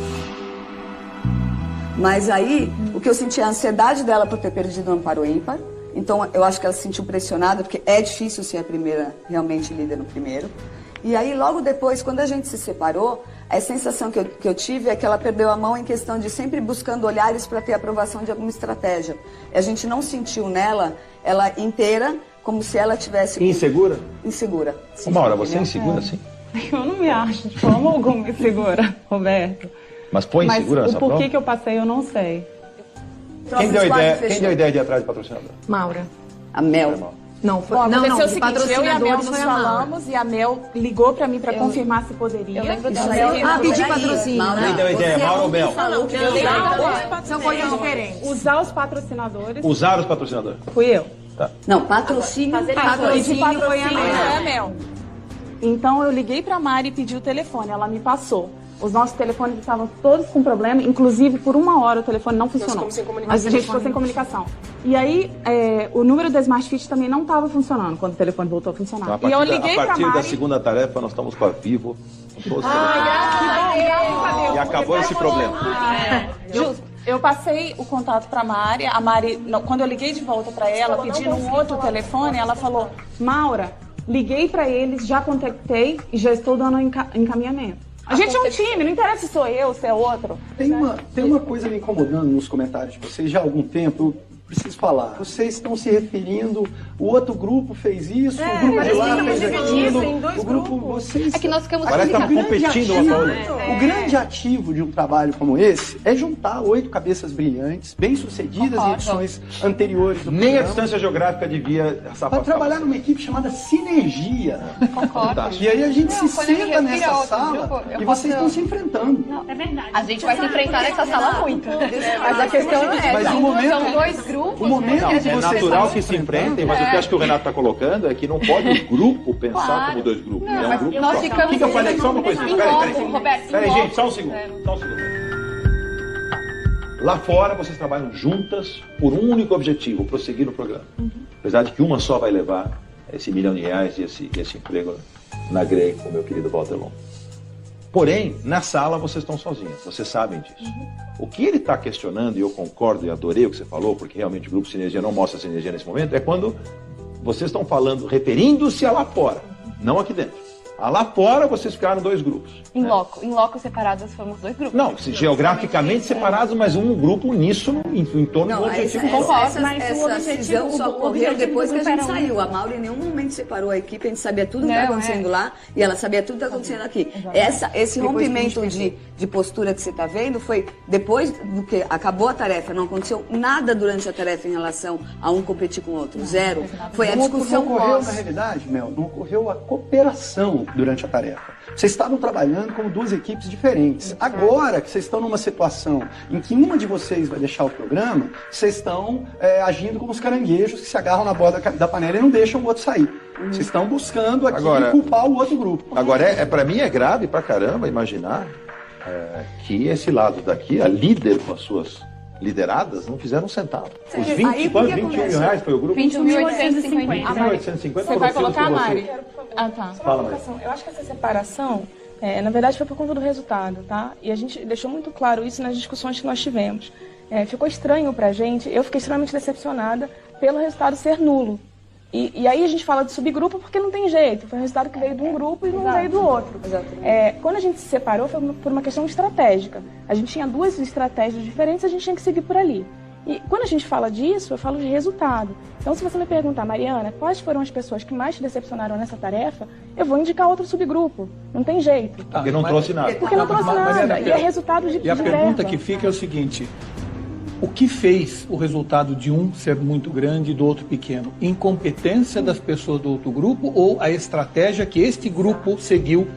Mas aí, o que eu senti é a ansiedade dela por ter perdido o amparo ímpar. Então, eu acho que ela se sentiu pressionada, porque é difícil ser a primeira, realmente líder no primeiro. E aí, logo depois, quando a gente se separou, a sensação que eu tive é que ela perdeu a mão em questão de sempre buscando olhares para ter aprovação de alguma estratégia. A gente não sentiu nela, ela inteira, como se ela tivesse... Insegura? Insegura. Maura, você é insegura, sim? Eu não me acho de forma alguma insegura, Roberto. Mas põe insegura nessa prova? O porquê que eu passei, eu não sei. Quem deu a ideia de ir atrás de patrocinador? Maura. A Mel. Não, foi, aconteceu o de seguinte, eu e a Mel nos foi a Maura. falamos e a Mel ligou pra mim pra confirmar se poderia. Eu lembro Isso dela. aí. Pedir patrocínio, Quem deu a ideia, Maura ou Mel? São coisas diferentes. Usar os patrocinadores. Usar os patrocinadores. Fui eu. Tá. Não, patrocínio foi a Mel. Então eu liguei pra Mari e pedi o telefone, ela me passou. Os nossos telefones estavam todos com problema, inclusive por 1 hora o telefone não funcionou. Mas a gente ficou sem comunicação. E aí o número da Smart Fit também não estava funcionando quando o telefone voltou a funcionar. Então, e eu liguei a partir pra Mari... da segunda tarefa, nós estamos com a Vivo. Graças a Deus. E acabou esse problema. Justo. Eu passei o contato para a Mari, quando eu liguei de volta para ela, pedindo um outro telefone, ela falou, Maura, liguei para eles, já contactei e já estou dando encaminhamento. A gente é um time, não interessa se sou eu, se é outro. Tem uma coisa me incomodando nos comentários de vocês já há algum tempo. Eu preciso falar. Vocês estão se referindo, o outro grupo fez isso, o grupo de lá fez aquilo, o grupo vocês... É que nós ficamos... Parece que estamos competindo uma com a outra. O grande ativo de um trabalho como esse é juntar 8 cabeças brilhantes, bem-sucedidas em edições anteriores do Nem programa, a distância geográfica devia para trabalhar numa equipe chamada Sinergia. Concordo. E aí a gente se quando ele senta respira nessa outro sala grupo, eu e posso- vocês estão se enfrentando. Não, é verdade. A gente vai se enfrentar nessa sala muito. Mas a questão não é Mas essa. o momento- São 2 grupos. O momento Não, que é vocês natural estão que se enfrentem, mas o que eu acho que o Renato está colocando é que não pode o grupo pensar Claro. como 2 grupos. Não, é um mas grupo nós só. ficamos O que eu falei? Só uma coisa. em Peraí, bloco, Roberto, em Peraí, bloco. gente, só um segundo. Lá fora, vocês trabalham juntas por um único objetivo, prosseguir no programa. Apesar de que uma só vai levar esse R$1 milhão e esse emprego na Grey com o meu querido Valdelon. Porém, na sala vocês estão sozinhos, vocês sabem disso. O que ele está questionando, e eu concordo e adorei o que você falou, porque realmente o Grupo Sinergia não mostra sinergia nesse momento, é quando vocês estão falando, referindo-se a lá fora, não aqui dentro. A lá fora vocês ficaram 2 grupos. Em loco separados fomos 2 grupos. Não, geograficamente separados, mas um grupo uníssono em torno do objetivo comum. Essa cisão só ocorreu depois que a gente saiu. A Maura em nenhum momento separou a equipe, a gente sabia tudo que estava acontecendo lá e ela sabia tudo que está acontecendo aqui. Esse rompimento de postura que você está vendo foi depois do que acabou a tarefa, não aconteceu nada durante a tarefa em relação a um competir com o outro, zero. Foi a discussão Não ocorreu, pós. na realidade, Mel, não ocorreu a cooperação durante a tarefa. Vocês estavam trabalhando como 2 equipes diferentes. Agora que vocês estão numa situação em que uma de vocês vai deixar o programa, vocês estão agindo como os caranguejos que se agarram na borda da panela e não deixam o outro sair. Vocês estão buscando aqui culpar o outro grupo. Agora, para mim é grave pra caramba imaginar que esse lado daqui, a líder com as suas lideradas, não fizeram um centavo. Os 21 mil reais foi o grupo? 21.850. 21.850 Você vai colocar a por Mari. vocês. Ah, tá. Fala, Mari. Eu acho que essa separação, na verdade, foi por conta do resultado, tá? E a gente deixou muito claro isso nas discussões que nós tivemos. Ficou estranho pra gente, eu fiquei extremamente decepcionada pelo resultado ser nulo. E aí a gente fala de subgrupo porque não tem jeito, foi um resultado que veio de um grupo e não veio do outro. Quando a gente se separou foi por uma questão estratégica. A gente tinha 2 estratégias diferentes, a gente tinha que seguir por ali. E quando a gente fala disso, eu falo de resultado. Então, se você me perguntar, Mariana, quais foram as pessoas que mais te decepcionaram nessa tarefa, eu vou indicar outro subgrupo. Não tem jeito. Porque não trouxe nada. Porque não trouxe nada. E é resultado de E a pergunta verba. que fica é o seguinte: o que fez o resultado de um ser muito grande e do outro pequeno? Incompetência das pessoas do outro grupo ou a estratégia que este grupo seguiu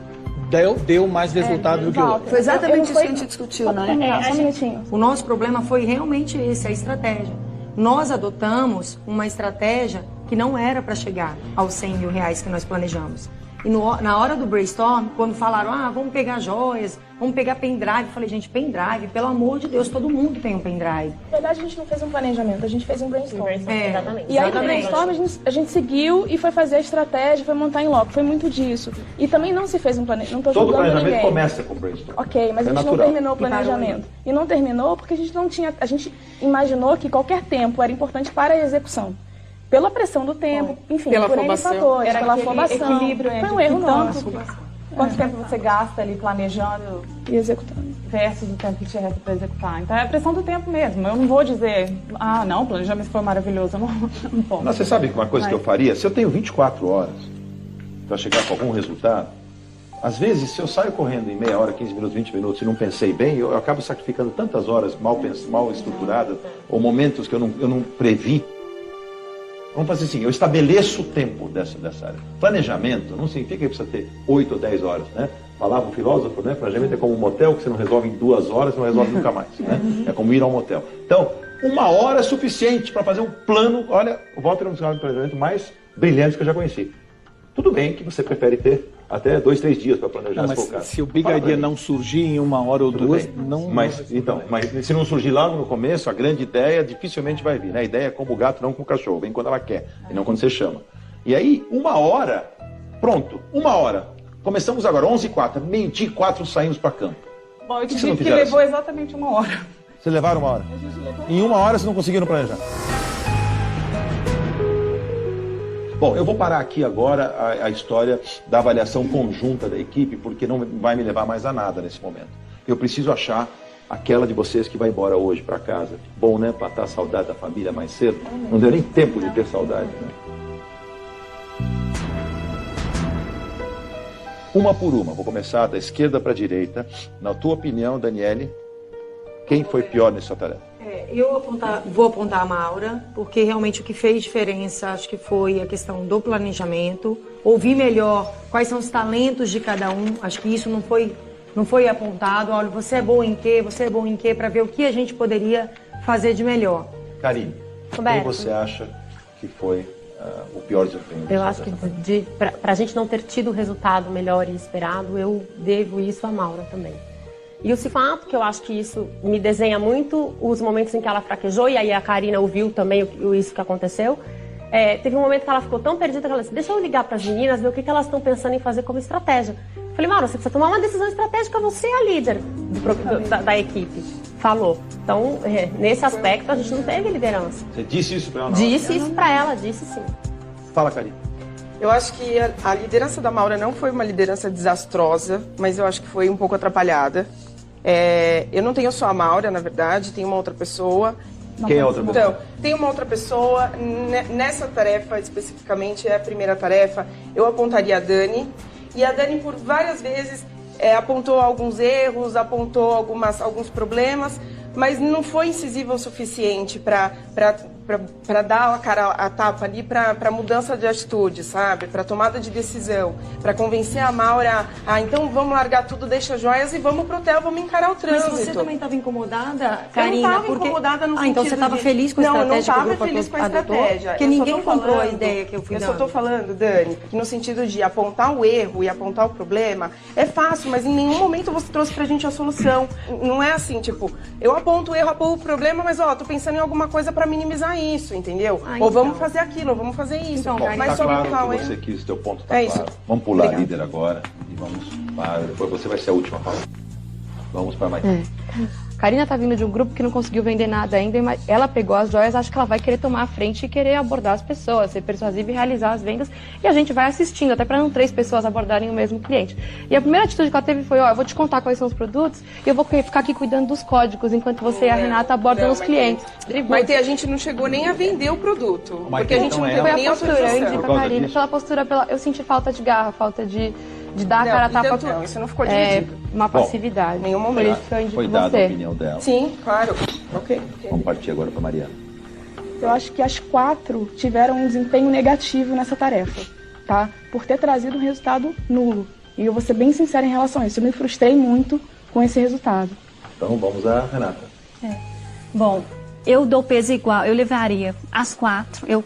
deu mais resultado do que o outro? Foi exatamente isso que a gente discutiu, né? Só um minutinho. O nosso problema foi realmente esse, a estratégia. nós adotamos uma estratégia que não era para chegar aos 100 mil reais que nós planejamos. E na hora do brainstorm, quando falaram, vamos pegar joias, vamos pegar pendrive, eu falei, gente, pendrive, pelo amor de Deus, todo mundo tem um pendrive. Na verdade, a gente não fez um planejamento, a gente fez um brainstorm. Exatamente. E aí, no brainstorm, a gente seguiu e foi fazer a estratégia, foi montar em loco, foi muito disso. E também não se fez um planejamento, não tô Todo julgando planejamento ninguém. começa com o brainstorm. Ok, mas a gente não terminou o planejamento. E não terminou porque a gente imaginou que qualquer tempo era importante para a execução. Pela pressão do tempo, enfim, pela por N afobação. fatores, Era pela aquele afobação. equilíbrio, Foi um erro nosso. Quanto tempo você gasta ali planejando e executando versus o tempo que te resta para executar. Então é a pressão do tempo mesmo. Eu não vou dizer, não, o planejamento foi maravilhoso, eu não posso. Mas você sabe uma coisa que eu faria? Se eu tenho 24 horas para chegar com algum resultado, às vezes, se eu saio correndo em meia hora, 15 minutos, 20 minutos e não pensei bem, eu acabo sacrificando tantas horas mal estruturadas ou momentos que eu não previ. Vamos fazer assim, eu estabeleço o tempo dessa área. Planejamento não significa que precisa ter 8 ou 10 horas, né? Falava um filósofo, né? Planejamento é como um motel que você não resolve em 2 horas, não resolve nunca mais, né? É como ir ao motel. Então, 1 hora é suficiente para fazer um plano. Olha, o Walter é um dos planejamentos mais brilhantes que eu já conheci. Tudo bem que você prefere ter até 2, 3 dias para planejar. Mas se o Big Idea não surgir em 1 hora ou 2, não... Mas se não surgir logo no começo, a grande ideia dificilmente vai vir, né? A ideia é como o gato, não com o cachorro, vem quando ela quer, e não quando você chama. E aí, 1 hora, pronto, 1 hora. Começamos agora, 11h04, meio-dia 4 saímos para campo. Bom, eu te digo que levou exatamente 1 hora. Vocês levaram 1 hora? Em 1 hora vocês não conseguiram planejar. Bom, eu vou parar aqui agora a história da avaliação conjunta da equipe, porque não vai me levar mais a nada nesse momento. Eu preciso achar aquela de vocês que vai embora hoje para casa. Bom, né? Matar a saudade da família mais cedo. Não deu nem tempo de ter saudade, né? Uma por uma. Vou começar da esquerda para a direita. Na tua opinião, Daniele, quem foi pior nessa tarefa? Eu vou apontar a Maura, porque realmente o que fez diferença, acho que foi a questão do planejamento, ouvir melhor quais são os talentos de cada um, acho que isso não foi apontado, olha, você é bom em quê, para ver o que a gente poderia fazer de melhor. Karine, quem você acha que foi o pior desempenho? Eu acho que para a gente não ter tido o resultado melhor e esperado, eu devo isso a Maura também. E o fato que eu acho que isso me desenha muito os momentos em que ela fraquejou, e aí a Karina ouviu também isso que aconteceu. Teve um momento que ela ficou tão perdida que ela disse, deixa eu ligar para as meninas, ver o que elas estão pensando em fazer como estratégia. Eu falei, Maura, você precisa tomar uma decisão estratégica, você é a líder da equipe. Falou. Então, nesse aspecto, a gente não teve liderança. Você disse isso para ela? Disse isso para ela, disse sim. Fala, Karina. Eu acho que a liderança da Maura não foi uma liderança desastrosa, mas eu acho que foi um pouco atrapalhada. Eu não tenho só a Maura, na verdade, tem uma outra pessoa. Quem é a outra pessoa? Então, tem uma outra pessoa, nessa tarefa especificamente, é a primeira tarefa, eu apontaria a Dani. E a Dani, por várias vezes, apontou alguns erros, apontou alguns problemas, mas não foi incisiva o suficiente para dar a tapa ali para mudança de atitude, sabe? Para tomada de decisão, para convencer a Maura então vamos largar tudo, deixa joias e vamos pro hotel, vamos encarar o trânsito. Mas você também estava incomodada, Karina? Eu não estava incomodada no sentido então você estava feliz com a estratégia? Não, eu não estava feliz com a estratégia. Porque ninguém comprou a ideia que eu fui dando. Eu só estou falando, Dani, que no sentido de apontar o erro e apontar o problema é fácil, mas em nenhum momento você trouxe pra gente a solução. Não é assim, tipo, eu aponto o erro, aponto o problema, mas tô pensando em alguma coisa para minimizar isso, entendeu? Ou vamos fazer aquilo, ou vamos fazer isso. Então, mas tá claro que você quis, teu ponto tá claro. Vamos pular a líder agora e vamos para... Depois você vai ser a última fala. Vamos para mais. Karina tá vindo de um grupo que não conseguiu vender nada ainda, mas ela pegou as joias, acho que ela vai querer tomar a frente e querer abordar as pessoas, ser persuasiva e realizar as vendas, e a gente vai assistindo, até para não 3 pessoas abordarem o mesmo cliente. E a primeira atitude que ela teve foi, eu vou te contar quais são os produtos e eu vou ficar aqui cuidando dos códigos, enquanto você e a Renata abordam os clientes. Mas a gente não chegou nem a vender o produto, porque a gente não teve nem autorização. Eu indico a Karina pela postura, eu senti falta de garra, falta de dar a cara a tapa. Não, isso não ficou dividido. Uma passividade. Nenhum momento. Por isso que eu indico foi dada você. A opinião dela. Sim, claro. Ok. Vamos partir agora para Mariana. Eu acho que as 4 tiveram um desempenho negativo nessa tarefa, tá? Por ter trazido um resultado nulo. E eu vou ser bem sincera em relação a isso. Eu me frustrei muito com esse resultado. Então vamos a Renata. Bom, eu dou peso igual, eu levaria as 4,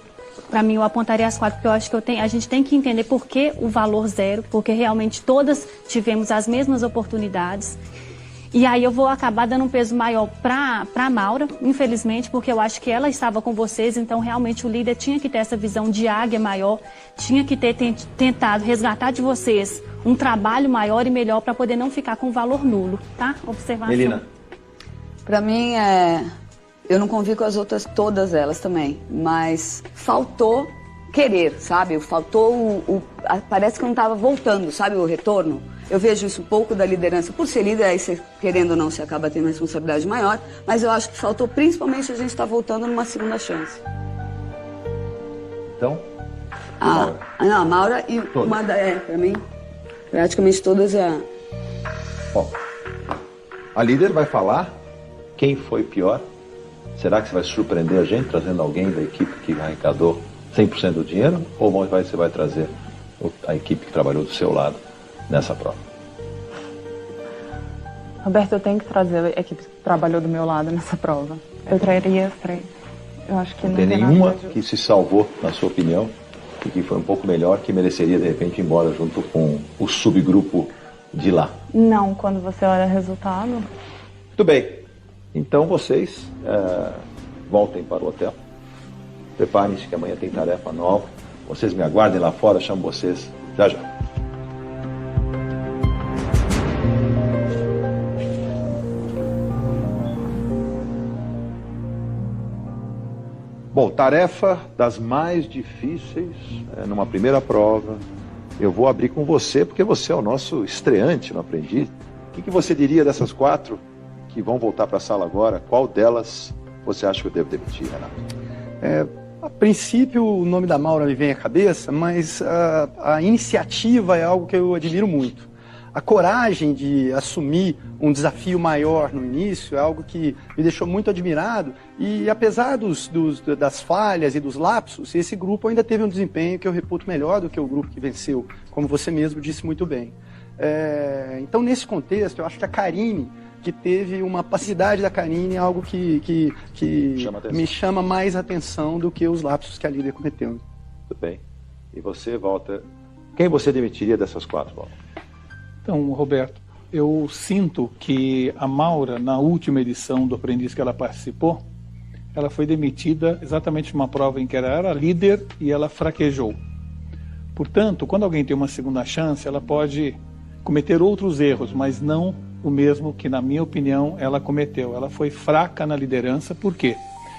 para mim eu apontaria as 4, porque eu acho que a gente tem que entender por que o valor 0, porque realmente todas tivemos as mesmas oportunidades. E aí eu vou acabar dando um peso maior para a Maura, infelizmente, porque eu acho que ela estava com vocês, então realmente o líder tinha que ter essa visão de águia maior, tinha que ter tentado resgatar de vocês um trabalho maior e melhor para poder não ficar com valor nulo, tá? Observação. Melina. Para mim, eu não convivo com as outras, todas elas também, mas faltou querer, sabe? Faltou parece que não estava voltando, sabe, o retorno. Eu vejo isso um pouco da liderança. Por ser líder, aí você, querendo ou não, você acaba tendo uma responsabilidade maior, mas eu acho que faltou principalmente a gente estar voltando numa segunda chance. Então? A Maura e uma para mim, praticamente todas Bom, a líder vai falar quem foi pior. Será que você vai surpreender a gente trazendo alguém da equipe que arrecadou 100% do dinheiro? Ou você vai trazer a equipe que trabalhou do seu lado nessa prova? Roberto, eu tenho que trazer a equipe que trabalhou do meu lado nessa prova. Eu traria 3. Eu acho que não tem nenhuma que se salvou, na sua opinião, e que foi um pouco melhor, que mereceria, de repente, ir embora junto com o subgrupo de lá? Não, quando você olha o resultado. Muito bem. Então vocês voltem para o hotel. Preparem-se que amanhã tem tarefa nova. Vocês me aguardem lá fora, chamo vocês já já. Bom, tarefa das mais difíceis numa primeira prova. Eu vou abrir com você, porque você é o nosso estreante no Aprendiz. O que você diria dessas 4 que vão voltar para a sala agora? Qual delas você acha que eu devo demitir, Renato? A princípio, o nome da Maura me vem à cabeça, mas a iniciativa é algo que eu admiro muito. A coragem de assumir um desafio maior no início é algo que me deixou muito admirado. E apesar das falhas e dos lapsos, esse grupo ainda teve um desempenho que eu reputo melhor do que o grupo que venceu, como você mesmo disse muito bem. Então, nesse contexto, eu acho que a Karine, que teve uma passividade da Karine, é algo que me chama mais atenção do que os lapsos que a líder cometeu. Muito bem. E você, Walter, quem você demitiria dessas 4, Walter? Então, Roberto, eu sinto que a Maura, na última edição do Aprendiz que ela participou, ela foi demitida exatamente numa prova em que ela era líder e ela fraquejou. Portanto, quando alguém tem uma segunda chance, ela pode cometer outros erros, mas não o mesmo que, na minha opinião, ela cometeu. Ela foi fraca na liderança. Por quê?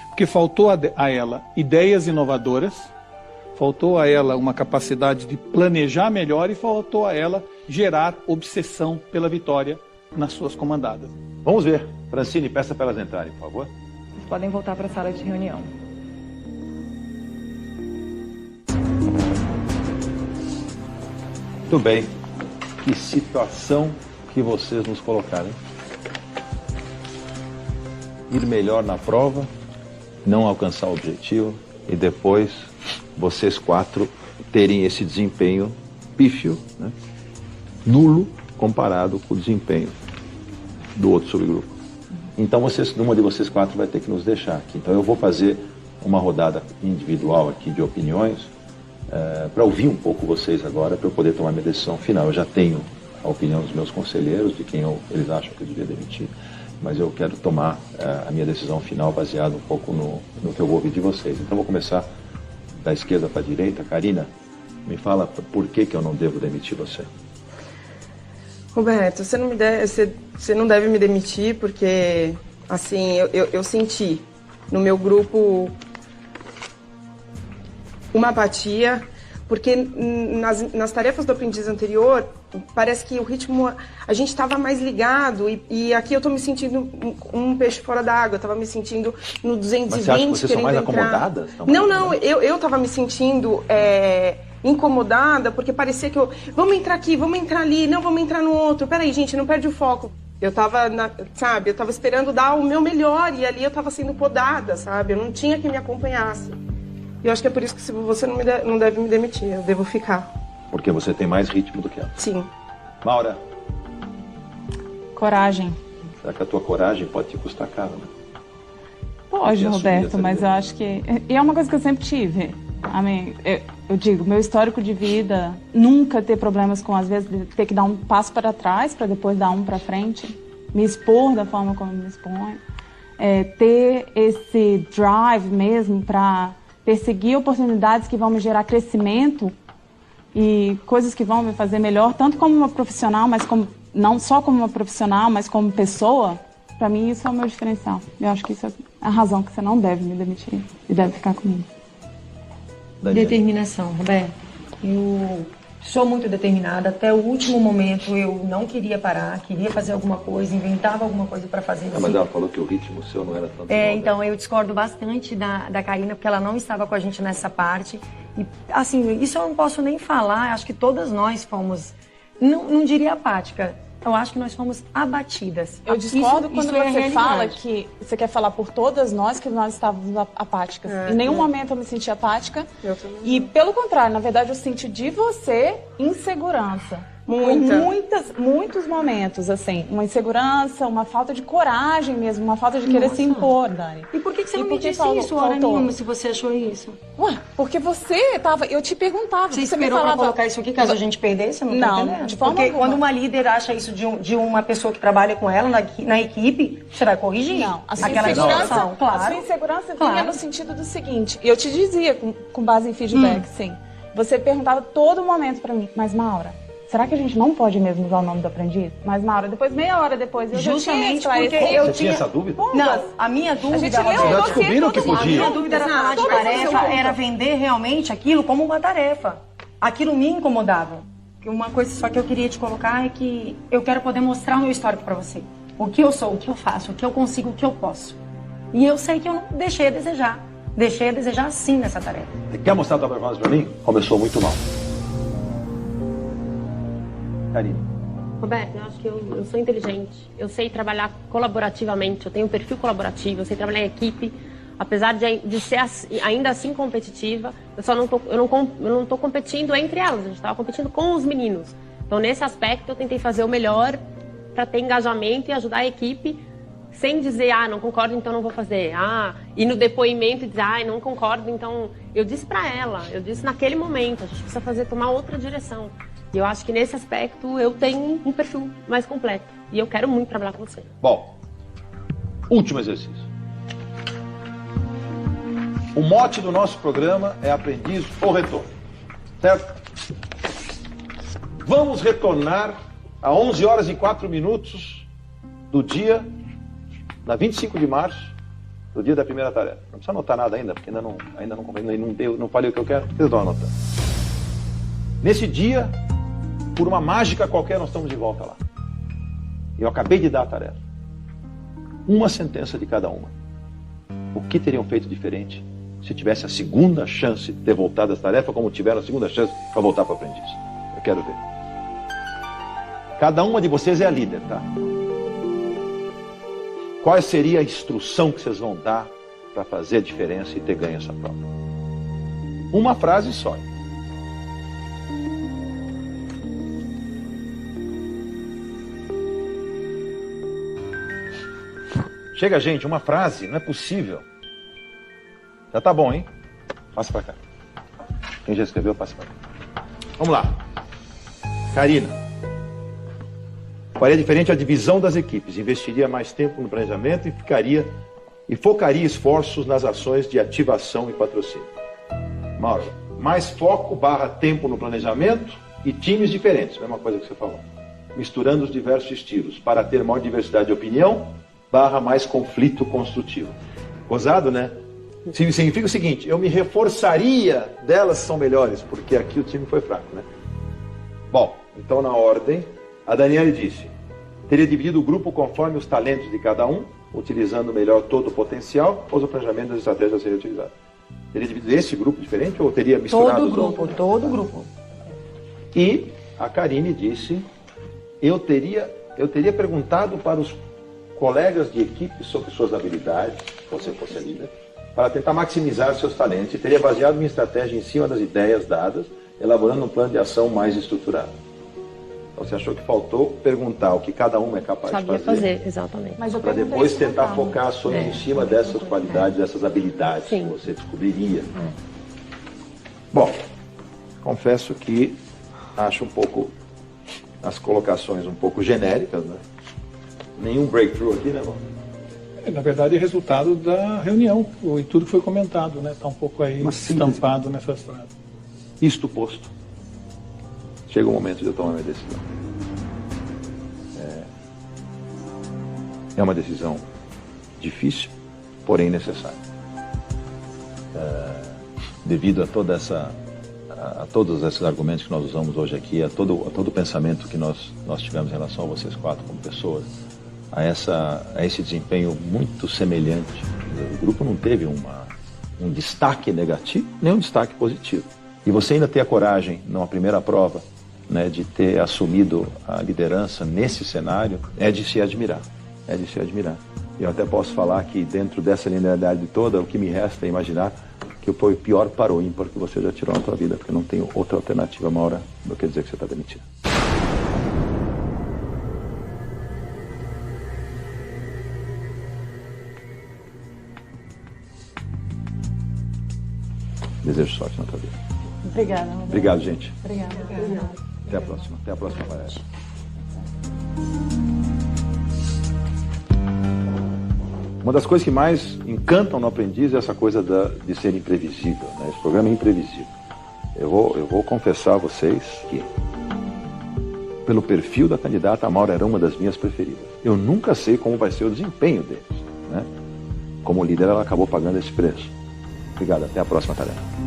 Porque faltou a ela ideias inovadoras, faltou a ela uma capacidade de planejar melhor e faltou a ela gerar obsessão pela vitória nas suas comandadas. Vamos ver. Francine, peça para elas entrarem, por favor. Vocês podem voltar para a sala de reunião. Muito bem. Que situação que vocês nos colocaram, hein? Ir melhor na prova, não alcançar o objetivo e depois vocês 4 terem esse desempenho pífio, né? Nulo comparado com o desempenho do outro subgrupo. Então uma de vocês 4 vai ter que nos deixar aqui. Então eu vou fazer uma rodada individual aqui de opiniões para ouvir um pouco vocês agora, para eu poder tomar minha decisão final. Eu já tenho a opinião dos meus conselheiros, de quem eles acham que eu devia demitir, mas eu quero tomar a minha decisão final baseada um pouco no que eu vou ouvir de vocês. Então vou começar da esquerda para a direita. Karina, me fala por que eu não devo demitir você. Roberto, você não deve me demitir porque, assim, eu senti no meu grupo uma apatia, porque nas tarefas do aprendiz anterior, parece que o ritmo, a gente estava mais ligado e aqui eu estou me sentindo um peixe fora d'água, eu estava me sentindo no 220, mas você acha que vocês são mais acomodadas? Não, eu estava me sentindo incomodada, porque parecia que vamos entrar aqui, vamos entrar ali, não, vamos entrar no outro, peraí gente, não perde o foco. Eu estava, eu estava esperando dar o meu melhor e ali eu estava sendo podada, sabe, eu não tinha quem me acompanhasse. E eu acho que é por isso que se você não deve me demitir, eu devo ficar. Porque você tem mais ritmo do que ela. Sim. Maura. Coragem. Será que a tua coragem pode te custar caro, né? Pode, Roberto, mas eu acho que... E é uma coisa que eu sempre tive. Eu digo, meu histórico de vida, nunca ter problemas com, às vezes, ter que dar um passo para trás para depois dar um para frente, me expor da forma como me exponho, ter esse drive mesmo para perseguir oportunidades que vão me gerar crescimento e coisas que vão me fazer melhor, tanto como uma profissional, mas não só como uma profissional, mas como pessoa. Para mim, isso é o meu diferencial. Eu acho que isso é a razão que você não deve me demitir e deve ficar comigo. Determinação, Roberto. Eu sou muito determinada. Até o último momento eu não queria parar, queria fazer alguma coisa, inventava alguma coisa para fazer. Mas ela falou que o ritmo seu não era tanto. Então eu discordo bastante da Karina, porque ela não estava com a gente nessa parte. E, assim, isso eu não posso nem falar. Acho que todas nós fomos, não diria apática. Eu acho que nós fomos abatidas. Eu discordo quando você fala que você quer falar por todas nós que nós estávamos apáticas. Em nenhum momento eu me senti apática. E pelo contrário, na verdade eu senti de você insegurança. Muitos momentos, assim, uma insegurança, uma falta de coragem mesmo, uma falta de querer se impor, Dani. E por que você não me disse isso hora nenhuma, se você achou isso? Ué, porque você tava, eu te perguntava. Você esperou pra colocar isso aqui caso a gente perdesse? Eu não, de forma porque alguma. Quando uma líder acha isso de uma pessoa que trabalha com ela na equipe, você vai corrigir. Não, a sua aquela insegurança, claro. A sua insegurança vinha no sentido do seguinte, eu te dizia com base em feedback, sim. Você perguntava todo momento pra mim, mas Maura, será que a gente não pode mesmo usar o nome do aprendiz? Mas, Maura, depois, meia hora depois, eu justamente já tinha porque eu tinha essa dúvida? Não, a minha dúvida... Já descobriram que podia. A minha dúvida era falar de tarefa, era vender realmente aquilo como uma tarefa. Aquilo me incomodava. Uma coisa só que eu queria te colocar é que eu quero poder mostrar o meu histórico pra você. O que eu sou, o que eu faço, o que eu consigo, o que eu posso. E eu sei que eu não deixei a desejar. Deixei a desejar sim nessa tarefa. Você quer mostrar a tua performance pra mim? Começou muito mal. Karine. Roberto, eu acho que eu sou inteligente, eu sei trabalhar colaborativamente, eu tenho um perfil colaborativo, eu sei trabalhar em equipe, apesar de ser ainda assim competitiva, eu não tô competindo entre elas, a gente estava competindo com os meninos. Então, nesse aspecto, eu tentei fazer o melhor para ter engajamento e ajudar a equipe, sem dizer, não concordo, então não vou fazer. E no depoimento dizer, não concordo, então... Eu disse para ela, eu disse naquele momento, a gente precisa tomar outra direção. E eu acho que nesse aspecto eu tenho um perfil mais completo. E eu quero muito trabalhar com você. Bom, último exercício. O mote do nosso programa é aprendiz ou retorno. Certo? Vamos retornar a 11 horas e 4 minutos do dia, na 25 de março, do dia da primeira tarefa. Não precisa anotar nada ainda, porque não falei o que eu quero. Vocês estão anotando. Nesse dia... Por uma mágica qualquer, nós estamos de volta lá. Eu acabei de dar a tarefa. Uma sentença de cada uma. O que teriam feito diferente se tivesse a segunda chance de ter voltado às tarefas, como tiveram a segunda chance para voltar para o aprendiz? Eu quero ver. Cada uma de vocês é a líder, tá? Qual seria a instrução que vocês vão dar para fazer a diferença e ter ganho essa prova? Uma frase só. Chega, gente, uma frase, não é possível. Já tá bom, hein? Passa pra cá. Quem já escreveu, passa pra cá. Vamos lá. Karina. Faria diferente a divisão das equipes. Investiria mais tempo no planejamento e focaria esforços nas ações de ativação e patrocínio. Mauro, mais foco / tempo no planejamento e times diferentes. Mesma coisa que você falou. Misturando os diversos estilos para ter maior diversidade de opinião / mais conflito construtivo. Gozado, né? Significa o seguinte, eu me reforçaria delas são melhores, porque aqui o time foi fraco, né? Bom, então na ordem, a Daniela disse, teria dividido o grupo conforme os talentos de cada um, utilizando melhor todo o potencial, ou o planejamento das estratégias a serem utilizadas. Teria dividido esse grupo diferente ou teria misturado os outros? Todo o grupo. E a Karine disse, eu teria perguntado para os colegas de equipe sobre suas habilidades, se você fosse líder, para tentar maximizar seus talentos e teria baseado minha estratégia em cima das ideias dadas, elaborando um plano de ação mais estruturado. Você achou que faltou perguntar o que cada uma é capaz Sabia de fazer. Exatamente. Para depois tentar focar ações em cima dessas qualidades, dessas habilidades que você descobriria. Bom, confesso que acho um pouco as colocações um pouco genéricas, né? Nenhum breakthrough aqui, né, irmão? Na verdade, é resultado da reunião e tudo que foi comentado, né? Está um pouco aí estampado nessas frases. Isto posto, chega o momento de eu tomar minha decisão. É uma decisão difícil, porém necessária. Devido a todos esses argumentos que nós usamos hoje aqui, a todo o pensamento que nós tivemos em relação a vocês quatro como pessoas, a esse desempenho muito semelhante. O grupo não teve um destaque negativo, nem um destaque positivo. E você ainda ter a coragem, numa primeira prova, né, de ter assumido a liderança nesse cenário, é de se admirar. É de se admirar. Eu até posso falar que dentro dessa linearidade toda, o que me resta é imaginar que foi o pior para o ímpar que você já tirou na sua vida, porque não tem outra alternativa maior do que dizer que você está demitido. Desejo sorte na tua vida. Obrigada. Obrigado, gente. Obrigada. Até a próxima. Até a próxima palestra. Uma das coisas que mais encantam no aprendiz é essa coisa de ser imprevisível, né? Esse programa é imprevisível. Eu vou confessar a vocês que, pelo perfil da candidata, a Maura era uma das minhas preferidas. Eu nunca sei como vai ser o desempenho deles, né? Como líder, ela acabou pagando esse preço. Obrigado, até a próxima tarefa.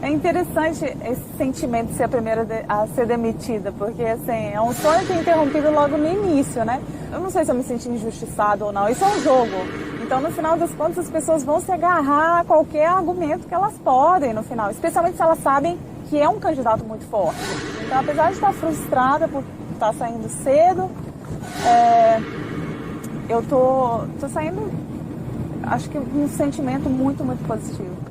É interessante esse sentimento de ser a primeira a ser demitida, porque assim, é um sonho ter interrompido logo no início, né? Eu não sei se eu me senti injustiçado ou não, isso é um jogo. Então, no final das contas, as pessoas vão se agarrar a qualquer argumento que elas podem no final, especialmente se elas sabem que é um candidato muito forte. Então, apesar de estar frustrada por estar saindo cedo, eu tô saindo, acho que com um sentimento muito, muito positivo.